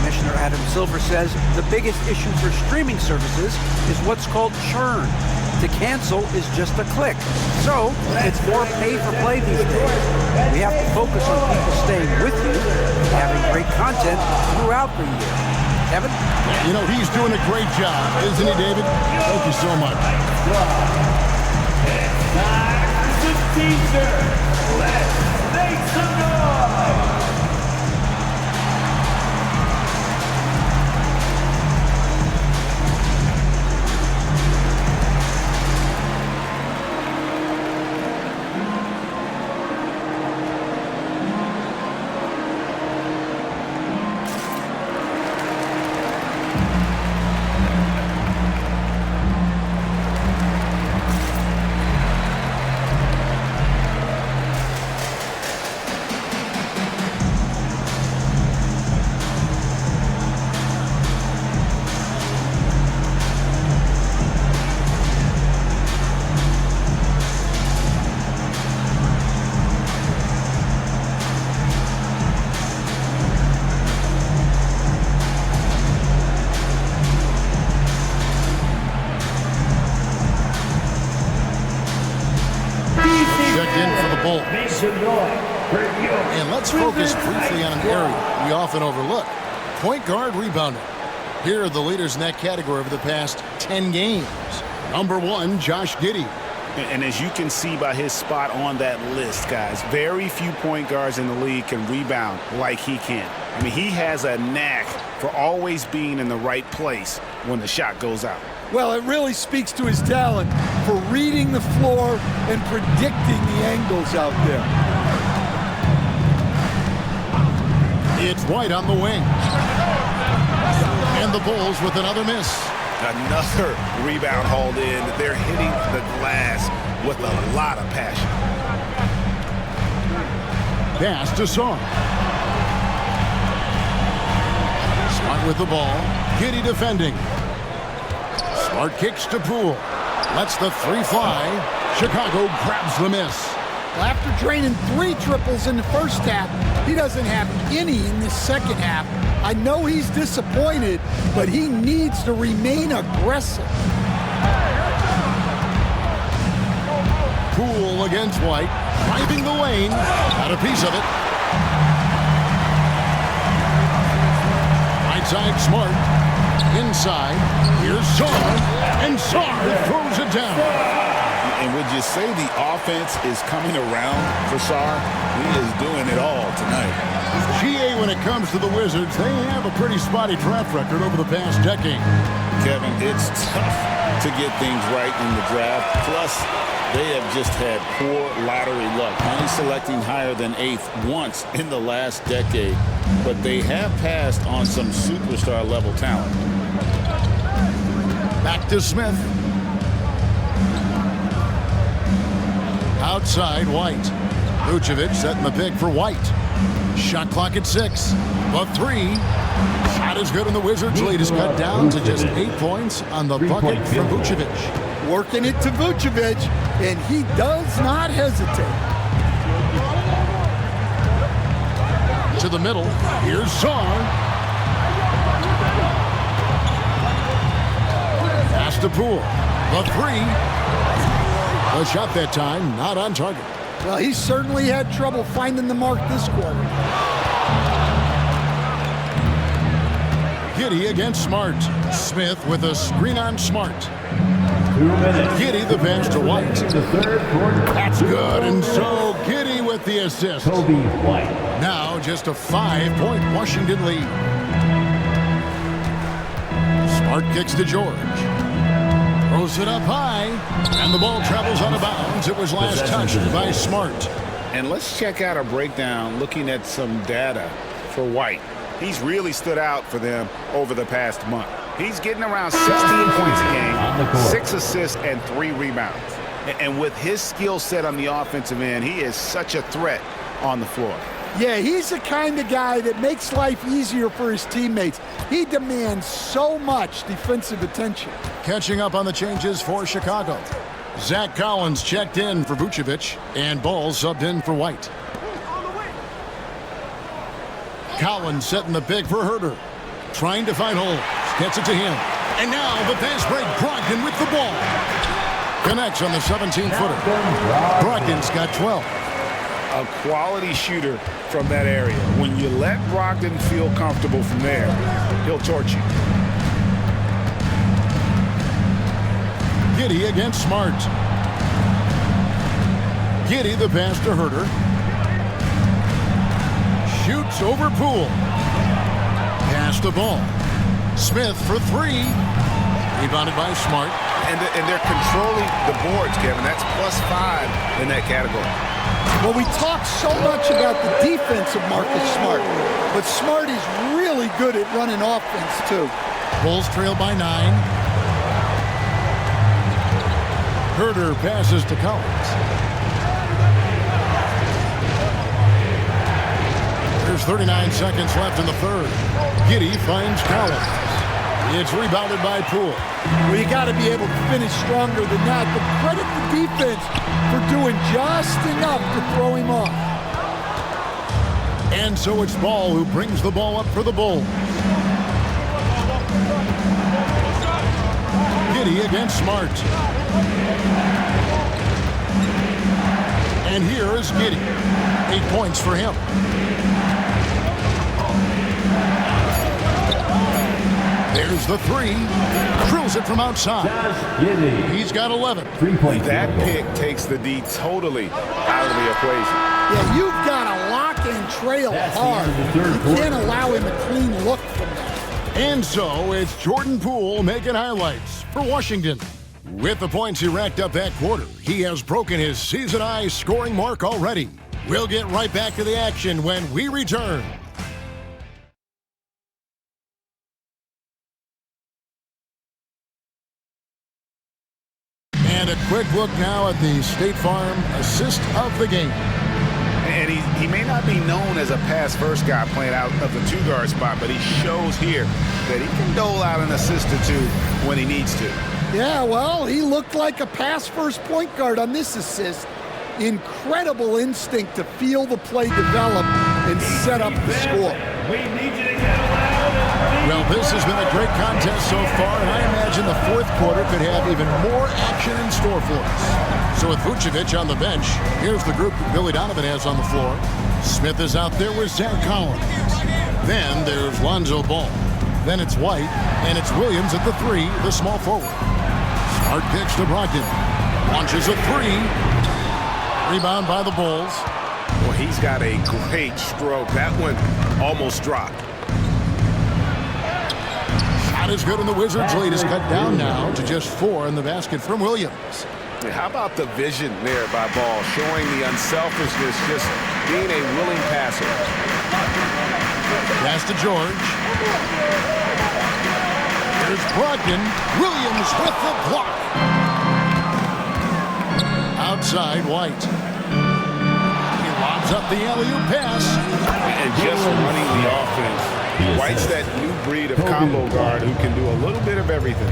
Commissioner Adam Silver says the biggest issue for streaming services is what's called churn. To cancel is just a click. So, it's more pay-for-play these days. We have to focus on people staying with you and having great content throughout the year. Kevin? You know, he's doing a great job, isn't he, David? Thank you so much. It's time for the teaser. Let's make some noise. And let's focus briefly on an area we often overlook. Point guard rebounding. Here are the leaders in that category over the past 10 games. Number 1, Josh Giddey. And as you can see by his spot on that list, guys, very few point guards in the league can rebound like he can. I mean, he has a knack for always being in the right place when the shot goes out. Well, it really speaks to his talent for reading the floor and predicting the angles out there. It's White on the wing. And the Bulls with another miss. Another rebound hauled in. They're hitting the glass with a lot of passion. Pass to Song. Smart with the ball. Giddey defending. Smart kicks to Poole. Lets the 3 fly. Chicago grabs the miss. Well, after draining 3 triples in the first half, he doesn't have any in the second half. I know he's disappointed, but he needs to remain aggressive. Poole against White. Driving the lane. Got a piece of it. Right side, Smart. Inside. Here's Sarr. And Sarr throws it down. And would you say the offense is coming around for Sarr? He is doing it all tonight. GA, when it comes to the Wizards, they have a pretty spotty track record over the past decade. Kevin, it's tough to get things right in the draft. Plus, they have just had poor lottery luck, only selecting higher than 8th once in the last decade. But they have passed on some superstar-level talent. Back to Smith. Outside, White. Vucevic setting the pick for White. Shot clock at 6. But 3. Shot is good, and the Wizards' lead is cut down to just 8 points on the bucket from Vucevic. Working it to Vucevic, and he does not hesitate. To the middle. Here's Sarr. Pass to Poole. The 3. A shot that time, not on target. Well, he certainly had trouble finding the mark this quarter. Giddey against Smart. Smith with a screen on Smart. 2 minutes. Giddey the pass to White. The third quarter. That's good, and so Giddey with the assist. Kobe White. Now just a 5-point Washington lead. Smart kicks to George. Throws it up high, and the ball travels out of bounds. It was last touched by Smart. And let's check out a breakdown looking at some data for White. He's really stood out for them over the past month. He's getting around 16 points a game, 6 assists, and 3 rebounds. And with his skill set on the offensive end, he is such a threat on the floor. Yeah, he's the kind of guy that makes life easier for his teammates. He demands so much defensive attention. Catching up on the changes for Chicago. Zach Collins checked in for Vucevic, and Ball subbed in for White. Collins setting the pick for Herter. Trying to find holes. Gets it to him. And now the fast break. Brogdon with the ball. Connects on the 17-footer. Brogdon's got 12. A quality shooter from that area. When you let Brogdon feel comfortable from there, he'll torch you. Giddey against Smart. Giddey the pass to Herter. Shoots over Poole. Pass the ball. Smith for 3. Rebounded by Smart. And they're controlling the boards, Kevin. That's +5 in that category. Well, we talk so much about the defense of Marcus Smart, but Smart is really good at running offense, too. Bulls trail by 9. Herter passes to Collins. There's 39 seconds left in the third. Giddey finds Collins. It's rebounded by Poole. Well, you got to be able to finish stronger than that, but credit the defense for doing just enough to throw him off. And so it's Ball who brings the ball up for the Bulls. Giddey against Smart. And here is Giddey. 8 points for him. There's the 3. Drills it from outside. He's got 11. 3 points. That pick takes the D totally out of the equation. Yeah, you've got to lock and trail hard. You can't allow him a clean look from that. And so it's Jordan Poole making highlights for Washington. With the points he racked up that quarter, he has broken his season-high scoring mark already. We'll get right back to the action when we return. And a quick look now at the State Farm assist of the game. And he may not be known as a pass-first guy playing out of the 2-guard spot, but he shows here that he can dole out an assist or 2 when he needs to. Yeah, well, he looked like a pass-first point guard on this assist. Incredible instinct to feel the play develop and set up the score. Well, this has been a great contest so far, and I imagine the fourth quarter could have even more action in store for us. So with Vucevic on the bench, here's the group that Billy Donovan has on the floor. Smith is out there with Zach Collins. Then there's Lonzo Ball. Then it's White, and it's Williams at the 3, the small forward. Smart kicks to Brogdon. Launches a 3. Rebound by the Bulls. Well, he's got a great stroke. That one almost dropped. Shot is good, and the Wizards' lead is cut down now to just 4 in the basket from Williams. How about the vision there by Ball, showing the unselfishness, just being a willing passer. Pass to George. Here's Brogdon. Williams with the block. Outside, White. He lobs up the alley-oop pass. And just running the offense. White's that new breed of combo guard who can do a little bit of everything.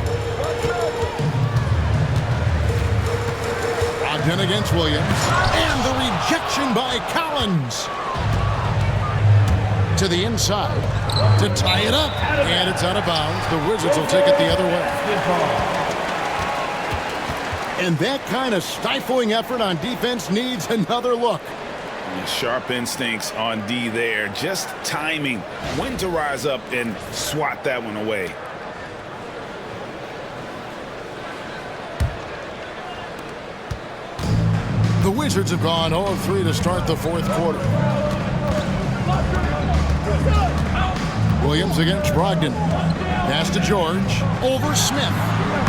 Brogdon against Williams. And the rejection by Collins. To the inside to tie it up. And it's out of bounds. The Wizards will take it the other way. And that kind of stifling effort on defense needs another look. Sharp instincts on D there. Just timing when to rise up and swat that one away. The Wizards have gone 0 of 3 to start the fourth quarter. Williams against Brogdon. Pass to George. Over Smith.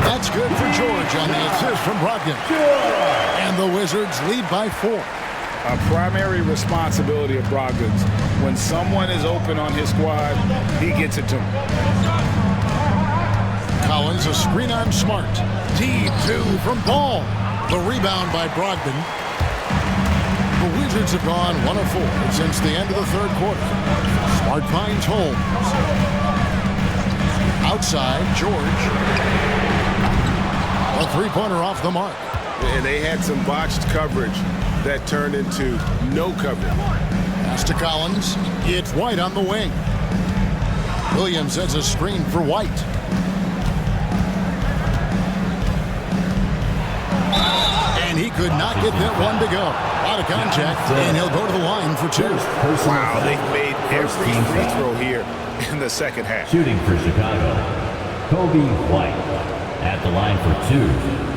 That's good for George on the assist from Brogdon. And the Wizards lead by 4. A primary responsibility of Brogdon's. When someone is open on his squad, he gets it to him. Collins, a screen on Smart. T2 from Ball. The rebound by Brogdon. The Wizards have gone 1 of 4 since the end of the third quarter. Smart finds Holmes. Outside, George. A three-pointer off the mark. And they had some botched coverage that turned into no coverage. Pass to Collins. It's White on the wing. Williams has a screen for White. And he could not get that one to go. Out of contact, and he'll go to the line for 2. Wow, they've made every free throw here in the second half. Shooting for Chicago, Kobe White at the line for 2.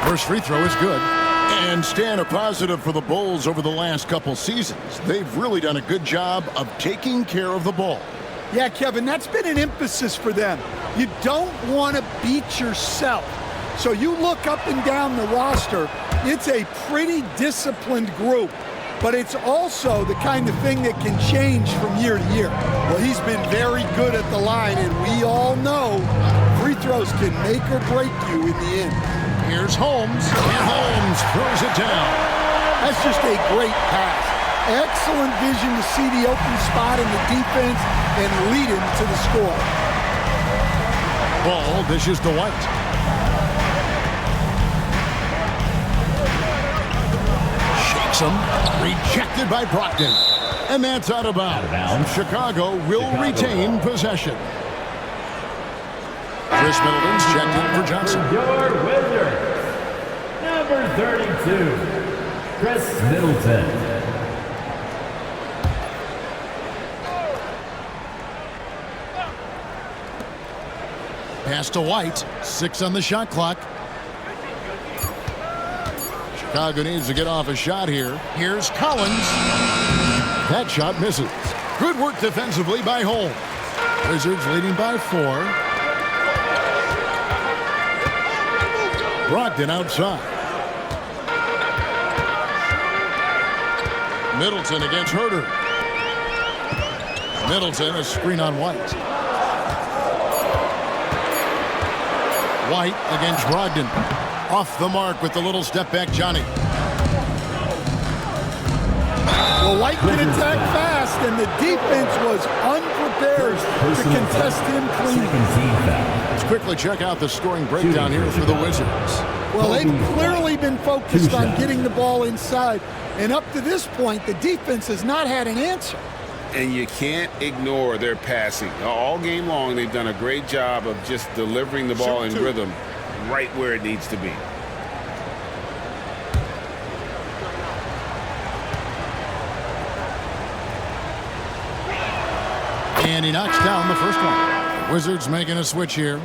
First free throw is good. And staying a positive for the Bulls over the last couple seasons. They've really done a good job of taking care of the ball. Yeah, Kevin, that's been an emphasis for them. You don't want to beat yourself. So you look up and down the roster, it's a pretty disciplined group. But it's also the kind of thing that can change from year to year. Well, he's been very good at the line, and we all know free throws can make or break you in the end. Here's Holmes, and Holmes throws it down. That's just a great pass. Excellent vision to see the open spot in the defense and lead him to the score. Ball dishes to White. Shakes him. Rejected by Brogdon. And that's out of bounds. Chicago will retain possession. Chris Middleton's checked in for Johnson. Your Wizards, number 32, Chris Middleton. Pass to White. 6 on the shot clock. Chicago needs to get off a shot here. Here's Collins. That shot misses. Good work defensively by Holmes. Wizards leading by 4. Brogdon outside. Middleton against Herter. Middleton, a screen on White. White against Brogdon. Off the mark with the little step back, Johnny. Well, White can attack fast, and the defense was unprepared to contest him clean. Let's quickly check out the scoring breakdown here for the Wizards. Well, they've clearly been focused on getting the ball inside, and up to this point, the defense has not had an answer. And you can't ignore their passing. All game long, they've done a great job of just delivering the ball in rhythm right where it needs to be. And he knocks down the first one. The Wizards making a switch here.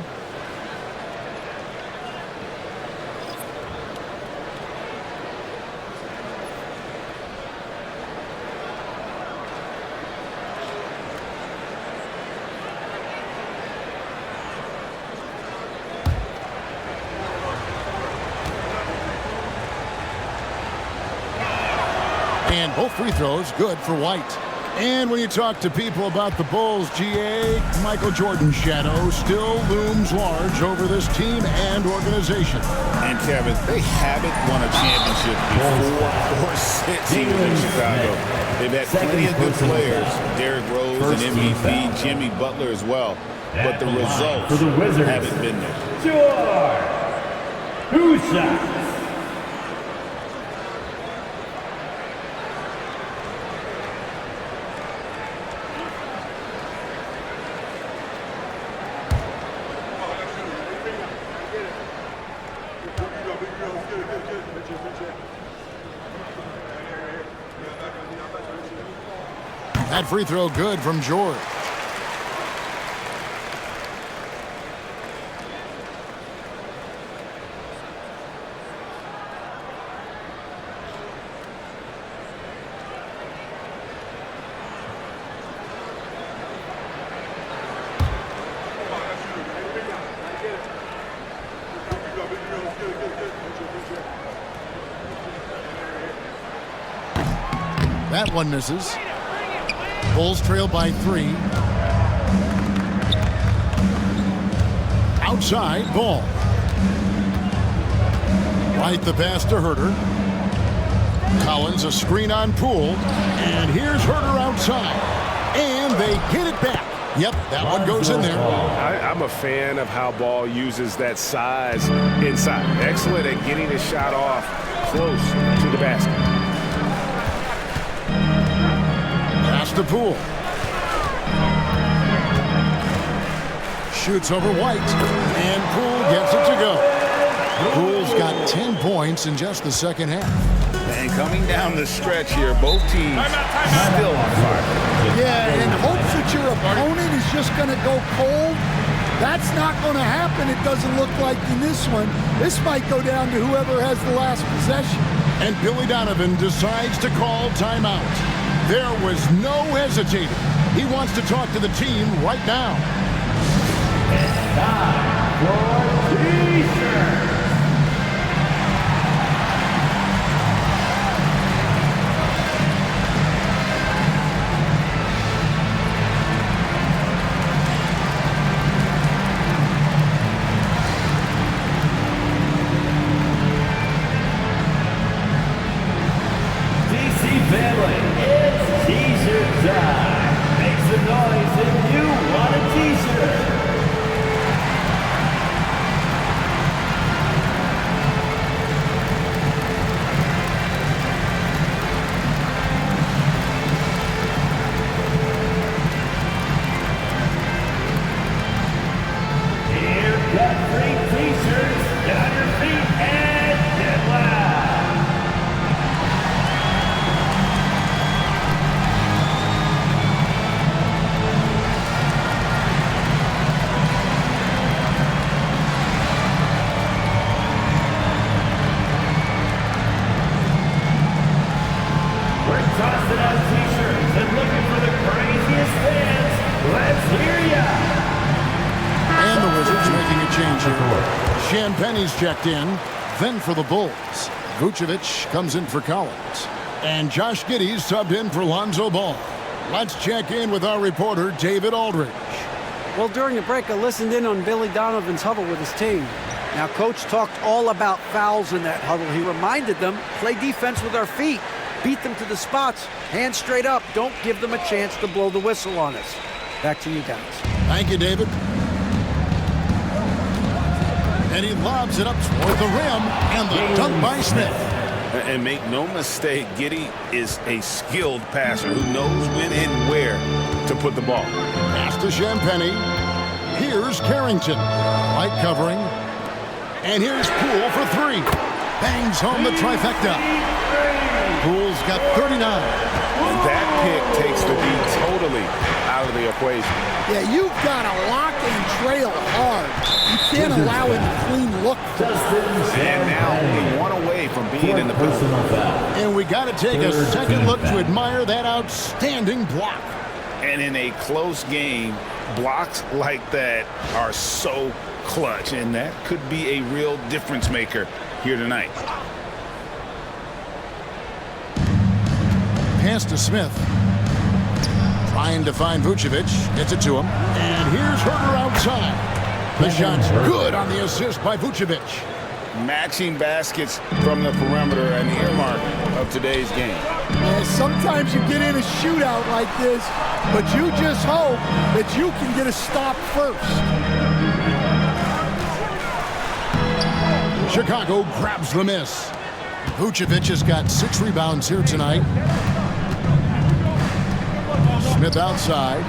And both free throws good for White. And when you talk to people about the Bulls, GA, Michael Jordan's shadow still looms large over this team and organization. And Kevin, they haven't won a championship before or since he was in Chicago. They've had plenty of good players, Derrick Rose and MVP, Jimmy Butler as well. But the results haven't been there. George Husa. That free throw good from George. That one misses. Bulls trail by 3. Outside, ball. White the pass to Herter. Collins a screen on Poole. And here's Herter outside. And they get it back. Yep, that one goes in there. I'm a fan of how Ball uses that size inside. Excellent at getting his shot off close to the basket. To Poole. Shoots over White, and Poole gets it to go. Poole's got 10 points in just the second half. And coming down the stretch here, both teams still on fire. Yeah, and hopes that your opponent is just going to go cold. That's not going to happen, it doesn't look like in this one. This might go down to whoever has the last possession. And Billy Donovan decides to call timeout. There was no hesitating. He wants to talk to the team right now. It's time for T-shirts. DC family. T-shirt time. Make some noise if you want a T-shirt. Here got free T-shirts. Get on your feet and get loud. Tossing out T-shirts and looking for the craziest fans. Let's hear ya! And the Wizards making a change here. Champagne's checked in. Then for the Bulls, Vucevic comes in for Collins. And Josh Giddey's subbed in for Lonzo Ball. Let's check in with our reporter, David Aldridge. Well, during the break, I listened in on Billy Donovan's huddle with his team. Now, Coach talked all about fouls in that huddle. He reminded them, play defense with our feet. beat them to the spots. Hands straight up. Don't give them a chance to blow the whistle on us. Back to you guys. Thank you, David. And he lobs it up toward the rim, and the dunk by Smith. And make no mistake, Giddey is a skilled passer who knows when and where to put the ball. Pass to Champagny. Here's Carrington. Light covering. And here's Poole for three. Bangs home the trifecta. Poole's got 39. And that pick takes the D totally out of the equation. Yeah, you've got to lock and trail hard. You can't allow him a clean look. And now only one away from being in the penalty. And we got to take a second look to admire that outstanding block. And in a close game, blocks like that are so clutch, and that could be a real difference maker here tonight. Pass to Smith. Trying to find Vucevic. Gets it to him. And here's Herter outside. The shot's good on the assist by Vucevic. Matching baskets from the perimeter and the earmark of today's game. Yeah, sometimes you get in a shootout like this, but you just hope that you can get a stop first. Chicago grabs the miss. Vucevic has got 6 rebounds here tonight. Smith outside.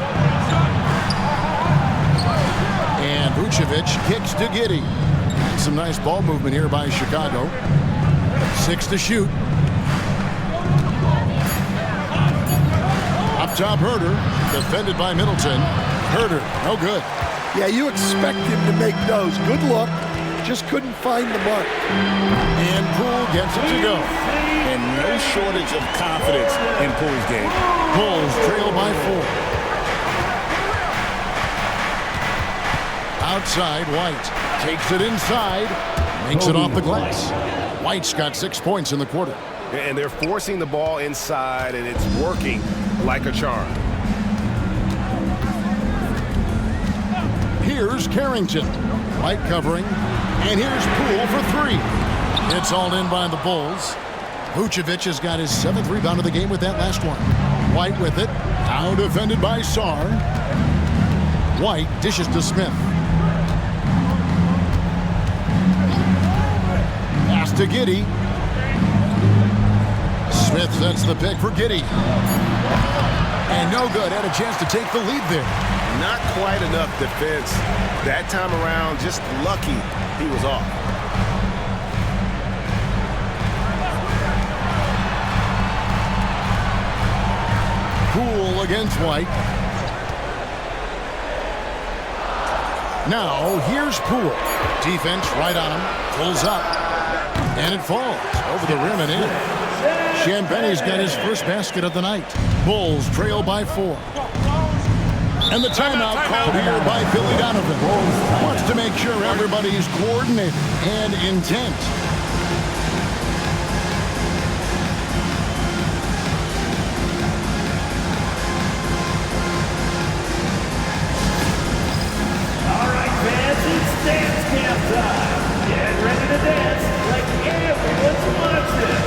And Vucevic kicks to Giddey. Some nice ball movement here by Chicago. 6 to shoot. Up top, Herter. Defended by Middleton. Herter, no good. Yeah, you expect him to make those. Good look. Just couldn't find the mark. And Poole gets it to go. And no shortage of confidence in Poole's game. Bulls trail by 4. Outside, White takes it inside, makes it off the glass. White's got 6 points in the quarter. And they're forcing the ball inside, and it's working like a charm. Here's Carrington. White covering. And here's Poole for 3. It's all in by the Bulls. Vucevic has got his 7th rebound of the game with that last one. White with it. Now defended by Sarr. White dishes to Smith. Pass to Giddey. Smith sets the pick for Giddey. And no good. Had a chance to take the lead there. Not quite enough defense. That time around, just lucky he was off. Poole against White. Now, here's Poole. Defense right on him. Pulls up. And it falls over the rim and in. Champagny's got his first basket of the night. Bulls trail by 4. And the timeout called here by Billy Donovan. Wants to make sure everybody's coordinated and intent. All right, fans, it's dance camp time. Get ready to dance like everyone's watching.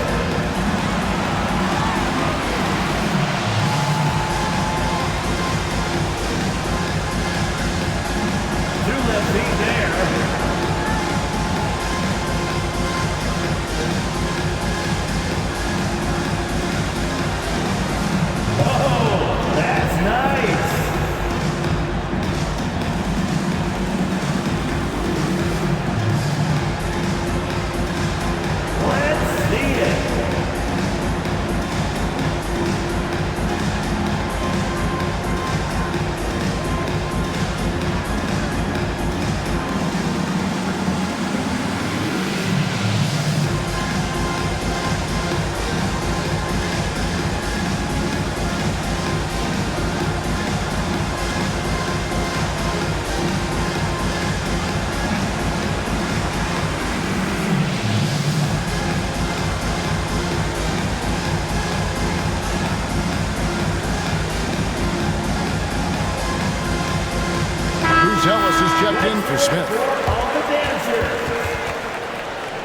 Ellis is checked in for Smith.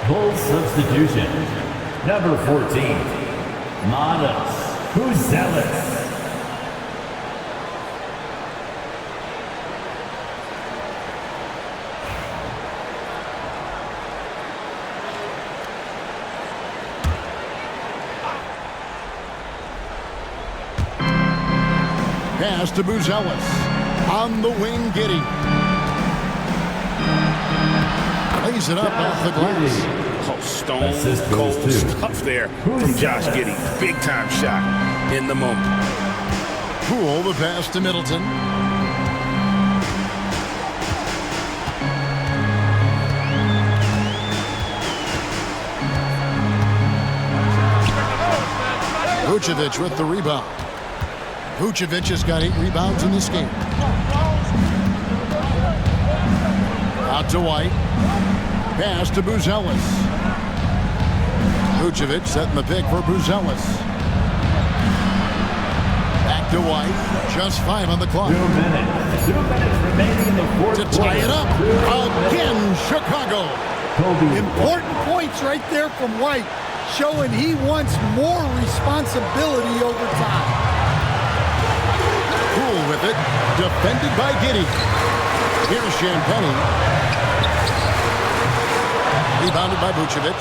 Bull substitution. Number 14, Manos Buzelis. Pass to Buzelis. On the wing, Giddey. Lays it up off the glass. Oh, stone cold stuff there from Josh Giddey. Big time shot in the moment. Poole, the pass to Middleton. Vucevic with the rebound. Vucevic has got 8 rebounds in this game. Out to White. Pass to Buzelis. Vucevic setting the pick for Buzelis. Back to White. Just 5 on the clock. 2 minutes. 2 minutes remaining in the fourth to tie it up. Again, Chicago. Important points right there from White, showing he wants more responsibility over time. Poole with it. Defended by Giddey. Here's Champagnie. Rebounded by Vucevic.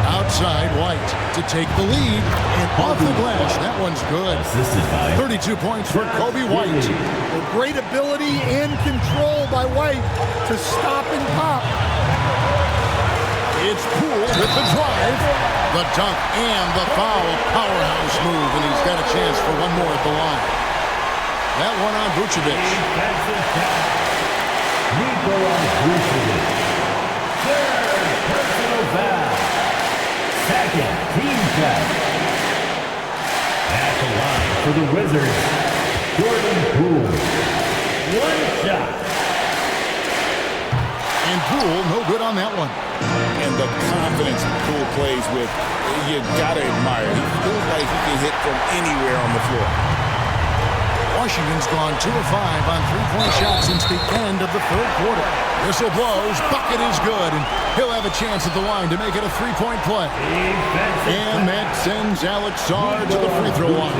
Outside, White to take the lead. And off the glass. That one's good. 32 points for Kobe White. With great ability and control by White to stop and pop. It's Poole with the drive. The dunk and the foul. Powerhouse move. And he's got a chance for one more at the line. That one on Vucevic. Vucevic. Third personal foul. Second team foul. At the line for the Wizards, Jordan Poole. 1 shot. And Poole, no good on that one. And the confidence Poole plays with, you gotta admire. He feels like he can hit from anywhere on the floor. Washington's gone 2 of 5 on 3-point shots since the end of the 3rd quarter. Whistle blows, bucket is good, and he'll have a chance at the line to make it a 3-point play. And that sends Alex Sarr to the free throw line.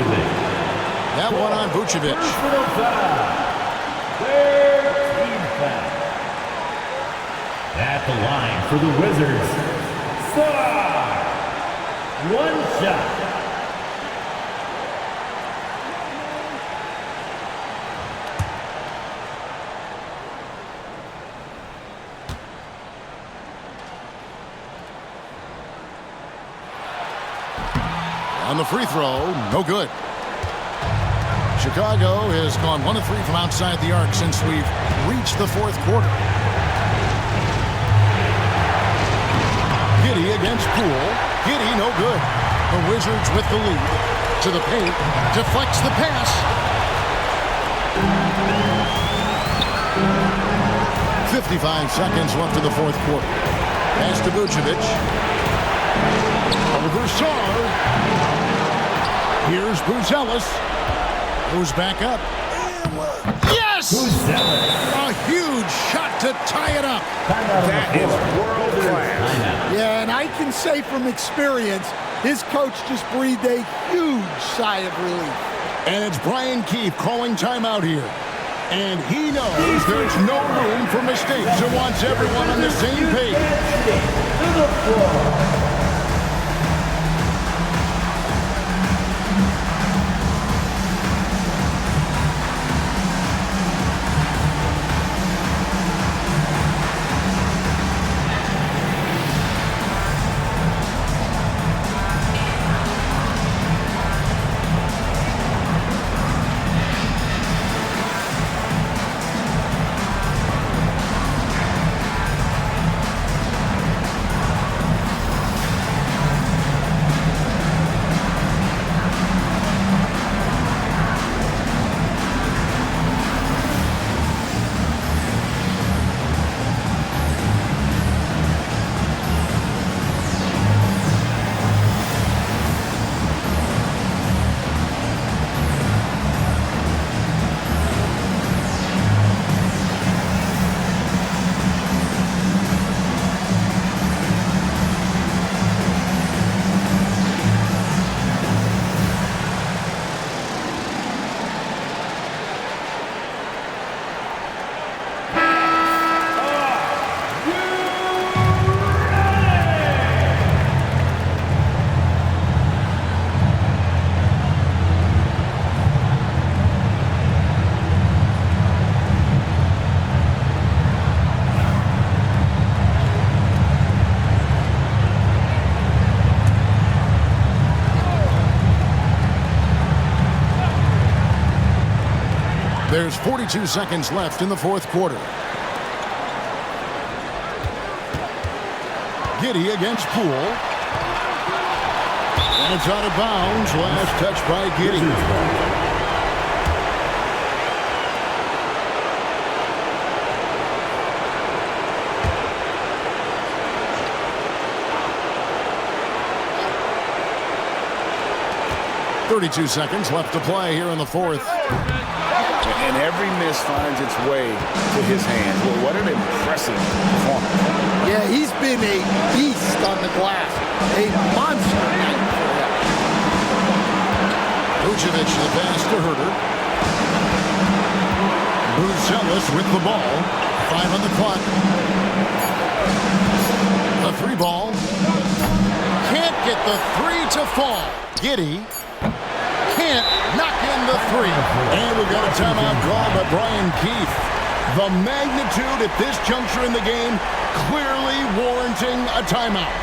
That one on Vucevic. At the line for the Wizards, Sarr. 1 shot. On the free throw, no good. Chicago has gone 1 of 3 from outside the arc since we've reached the 4th quarter. Giddey against Poole. Giddey, no good. The Wizards with the lead. To the paint. Deflects the pass. 55 seconds left in the 4th quarter. Pass to Vucevic. Over Sarr. Here's Buzelis. Goes back up. Yes! A huge shot to tie it up. That is world class. Yeah, and I can say from experience, his coach just breathed a huge sigh of relief. And it's Brian Keefe calling timeout here. And he knows there's no room for mistakes and wants everyone on the same page. To the floor. There's 42 seconds left in the fourth quarter. Giddey against Poole. And it's out of bounds. Last touch by Giddey. 32 seconds left to play here in the fourth. And every miss finds its way to his hands. Well, what an impressive performance. Yeah, he's been a beast on the glass. A monster night for him. Vucevic the pass to Herter. Buzelis with the ball. 5 on the clock. The 3 ball. Can't get the 3 to fall. Giddey can't knock in the 3. And we've got a timeout called by Brian Keefe. The magnitude at this juncture in the game clearly warranting a timeout.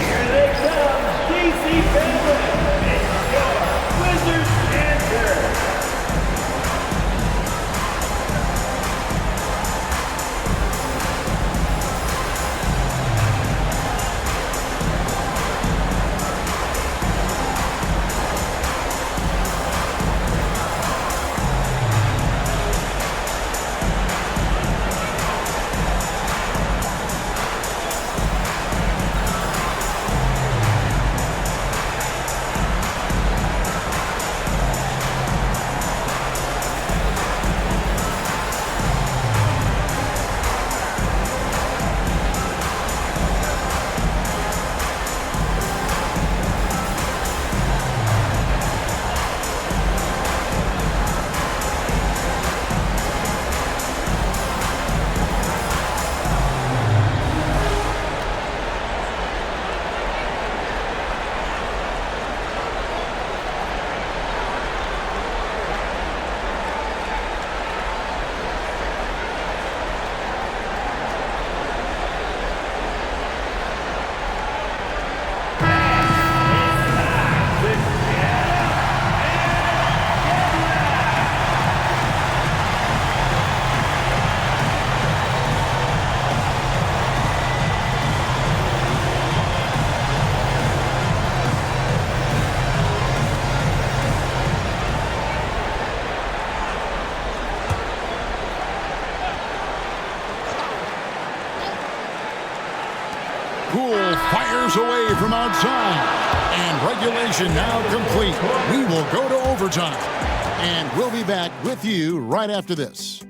Here they come, DC family. It's your Wizards answer. Poole fires away from outside. And regulation now complete. We will go to overtime. And we'll be back with you right after this.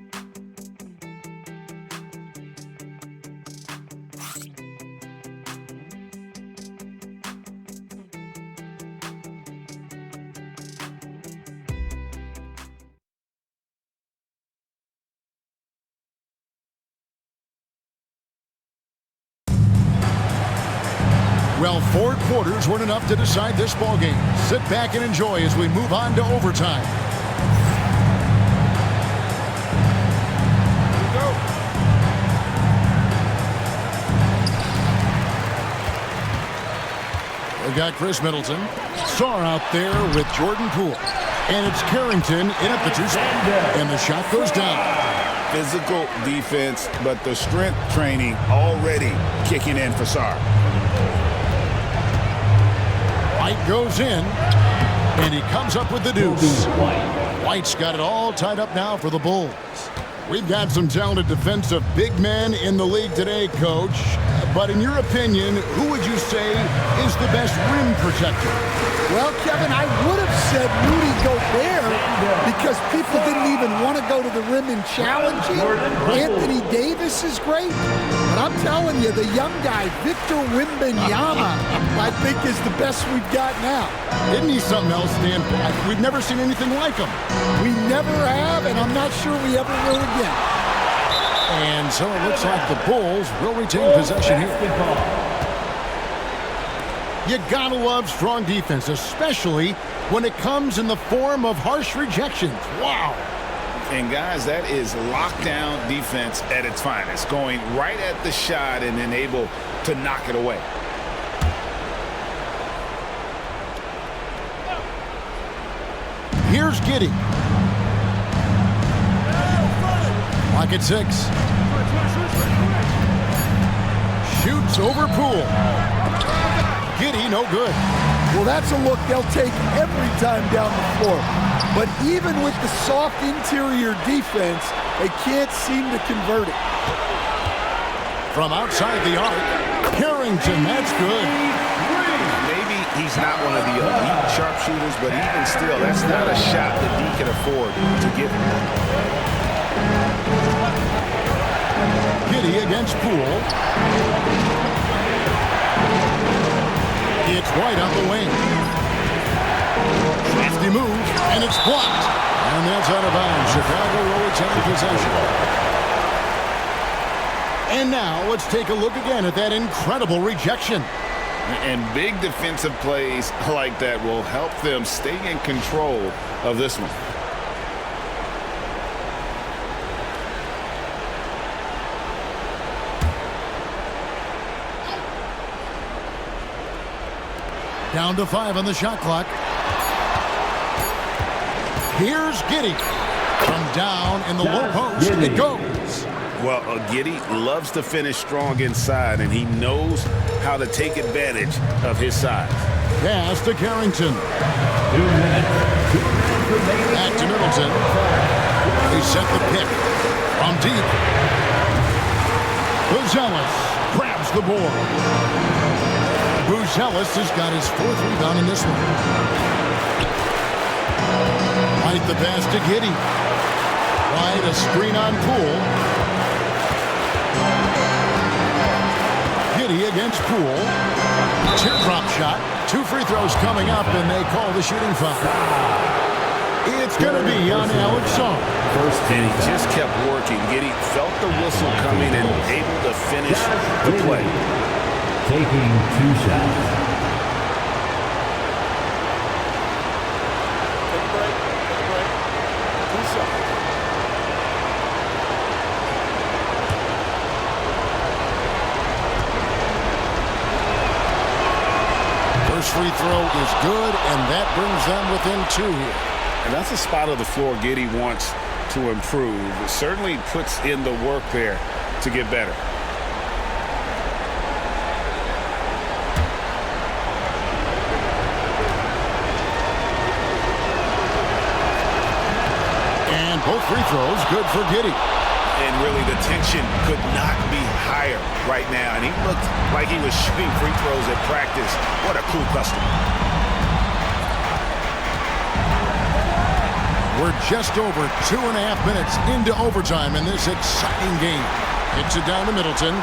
Well, 4 quarters weren't enough to decide this ballgame. Sit back and enjoy as we move on to overtime. Here we go. They've got Chris Middleton. Sarr out there with Jordan Poole. And it's Carrington in at the 2 spot. And the shot goes down. Physical defense, but the strength training already kicking in for Sarr. White goes in, and he comes up with the deuce. White's got it all tied up now for the Bulls. We've got some talented defensive big men in the league today, Coach. But in your opinion, who would you say is the best rim protector? Well, Kevin, I would have said Rudy Gobert because people didn't even want to go to the rim and challenge him. Anthony Davis is great. But I'm telling you, the young guy, Victor Wembanyama, I think is the best we've got now. Isn't he something else, Dan? We've never seen anything like him. We never have, and I'm not sure we ever will again. And so it looks like the Bulls will retain possession here. You gotta love strong defense, especially when it comes in the form of harsh rejections. Wow. And guys, that is lockdown defense at its finest, going right at the shot and then able to knock it away. Here's Giddey. Lock at 6. Shoots over Poole. Giddey, no good. Well, that's a look they'll take every time down the floor. But even with the soft interior defense, they can't seem to convert it. From outside the arc, Carrington, that's good. Maybe he's not one of the elite sharpshooters, but even still, that's not a shot that he can afford to give him. Giddey against Poole. It's White on the wing. Crafty move, and it's blocked. And that's out of bounds. Chicago will retain possession. And now let's take a look again at that incredible rejection. And big defensive plays like that will help them stay in control of this one. Down to 5 on the shot clock. Here's Giddey. From down in the low post, it goes. Well, Giddey loves to finish strong inside, and he knows how to take advantage of his size. Pass to Carrington. Back to Middleton. They set the pick. From deep. Buzelis grabs the board. Buzelis has got his 4th rebound in this one. White the pass to Giddey. White a screen on Poole. Giddey against Poole. Teardrop shot. 2 free throws coming up, and they call the shooting foul. It's going to be on Alex Song. And he just kept working. Giddey felt the whistle coming and able to finish the play. Taking 2 shots. First free throw is good, and that brings them within 2 here. And that's a spot of the floor Giddey wants to improve. It certainly puts in the work there to get better. And both free throws good for Giddey. And really the tension could not be higher right now. And he looked like he was shooting free throws at practice. What a cool customer. We're just over 2.5 minutes into overtime in this exciting game. Hits it down to Middleton.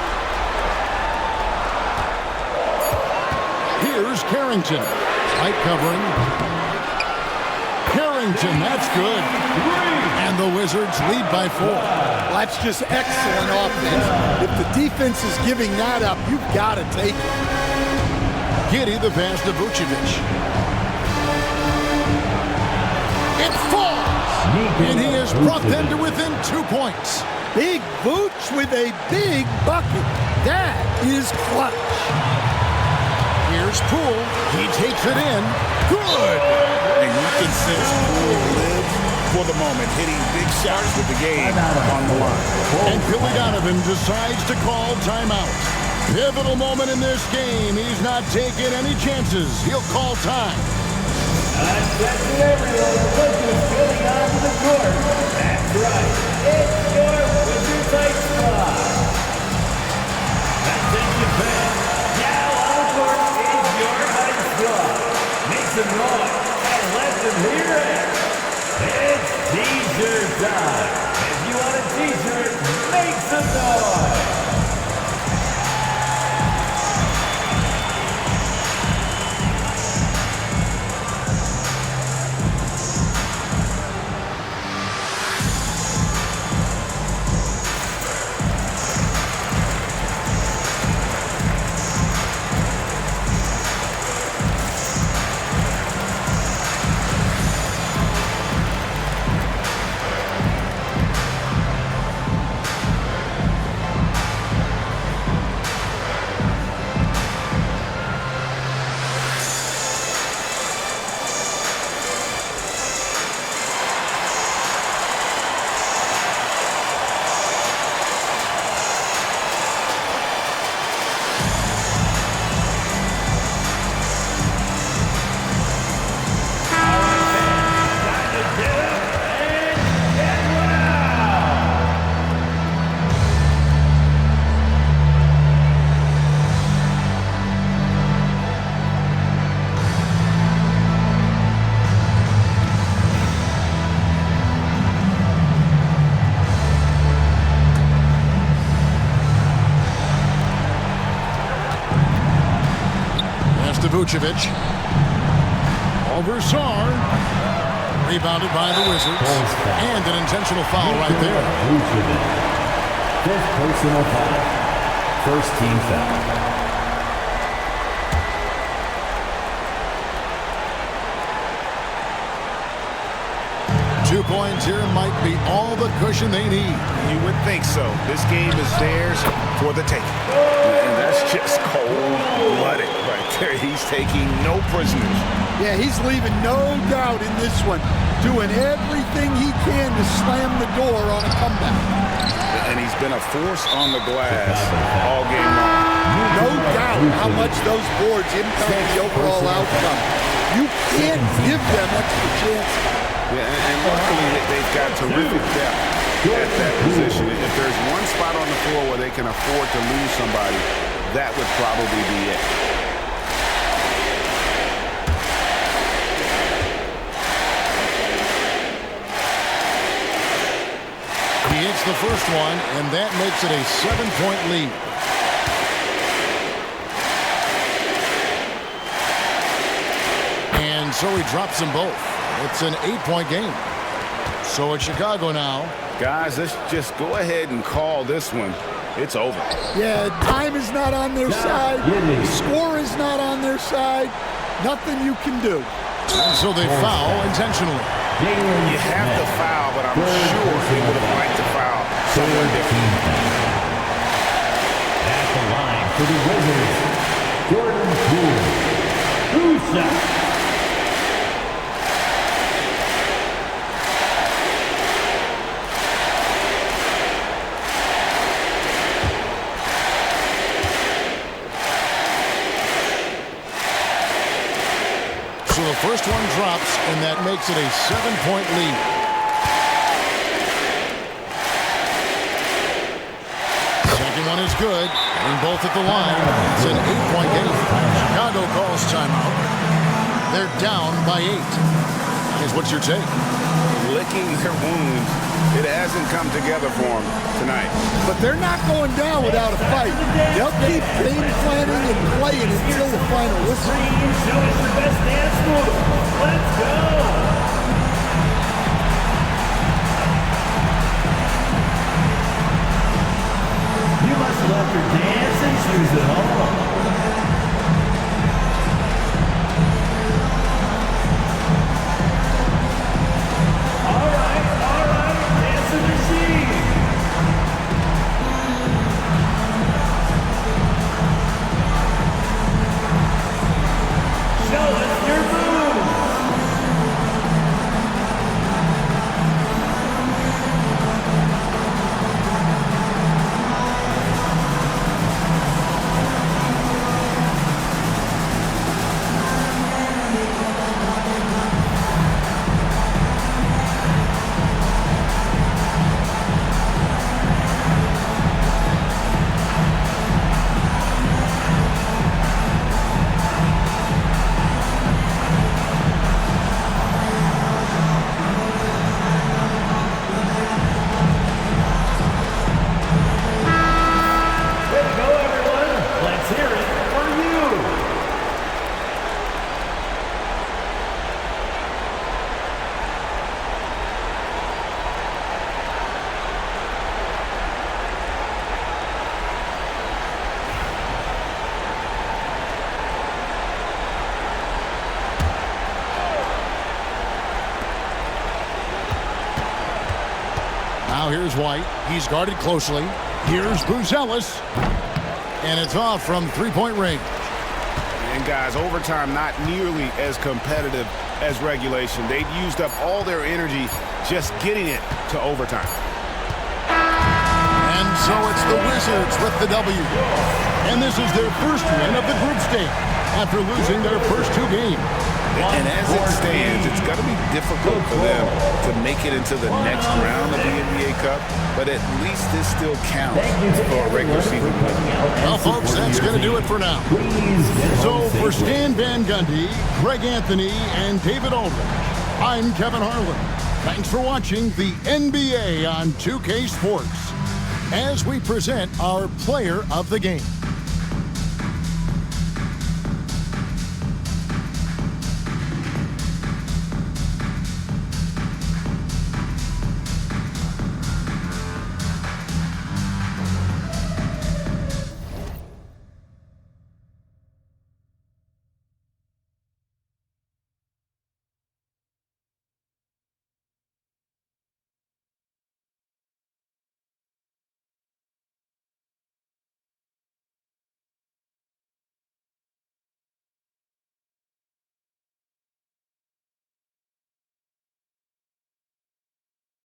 Here's Carrington. Tight covering. Carrington, that's good. And the Wizards lead by 4. Well, that's just excellent offense. If the defense is giving that up, you've got to take it. Giddey the pass to Vucevic. It falls! And he has brought them to within 2 points. Big Vooch with a big bucket. That is clutch. Here's Poole. He takes it in. Good! And you can sense Poole live for the moment, hitting big shots with the game on the line. And Billy Donovan decides to call timeout. Pivotal moment in this game. He's not taking any chances. He'll call time. Attention everyone, the Wizards getting onto the court. That's right, it's your Wizards Ice Squad. Attention fans, now on the court is your Ice Squad. Make some noise and let them hear it. It's t-shirt time. If you want a t-shirt, make some noise. Vucevic. Over Sarr. Rebounded by the Wizards. And an intentional foul right there. Vucevic. Fifth personal foul. First team foul. 2 points here might be all the cushion they need. You would think so. This game is theirs for the taking. And that's just cold-blooded right there. He's taking no prisoners. Yeah, he's leaving no doubt in this one. Doing everything he can to slam the door on a comeback. And he's been a force on the glass all game long. No doubt how much those boards impact the overall outcome. You can't give them extra chances. Yeah, and luckily they've got terrific depth at that position. If there's one spot on the floor where they can afford to lose somebody, that would probably be it. He hits the first one, and that makes it a 7-point lead. And so he drops them both. It's an 8-point game. So it's Chicago now. Guys, let's just go ahead and call this one. It's over. Yeah, time is not on their side. The score is not on their side. Nothing you can do. And so they foul intentionally. You have to foul, but I'm sure he would have liked to foul someone different. At the line for the Wizards, Jordan Poole. 2 shots. So the first one drops, and that makes it a 7-point lead. Second one is good, and both at the line. It's an 8-point game. Chicago calls timeout. They're down by 8. Here's what's your take? Licking their wounds. It hasn't come together for them tonight. But they're not going down without a fight. They'll keep game planning and playing until the final whistle. Show us your best dance move. Let's go. You must have left your dancing shoes at home. All right, dancing machine. Show us your moves. Now here's White. He's guarded closely. Here's Buzelis. And it's off from three-point range. And guys, overtime not nearly as competitive as regulation. They'd used up all their energy just getting it to overtime. And so it's the Wizards with the W. And this is their first win of the group stage after losing their first 2 games. And as it stands, it's going to be difficult for them to make it into the next round of the NBA Cup, but at least this still counts for a regular season win. Well, folks, that's going to do it for now. So for Stan Van Gundy, Greg Anthony, and David Aldridge, I'm Kevin Harlan. Thanks for watching the NBA on 2K Sports as we present our player of the game.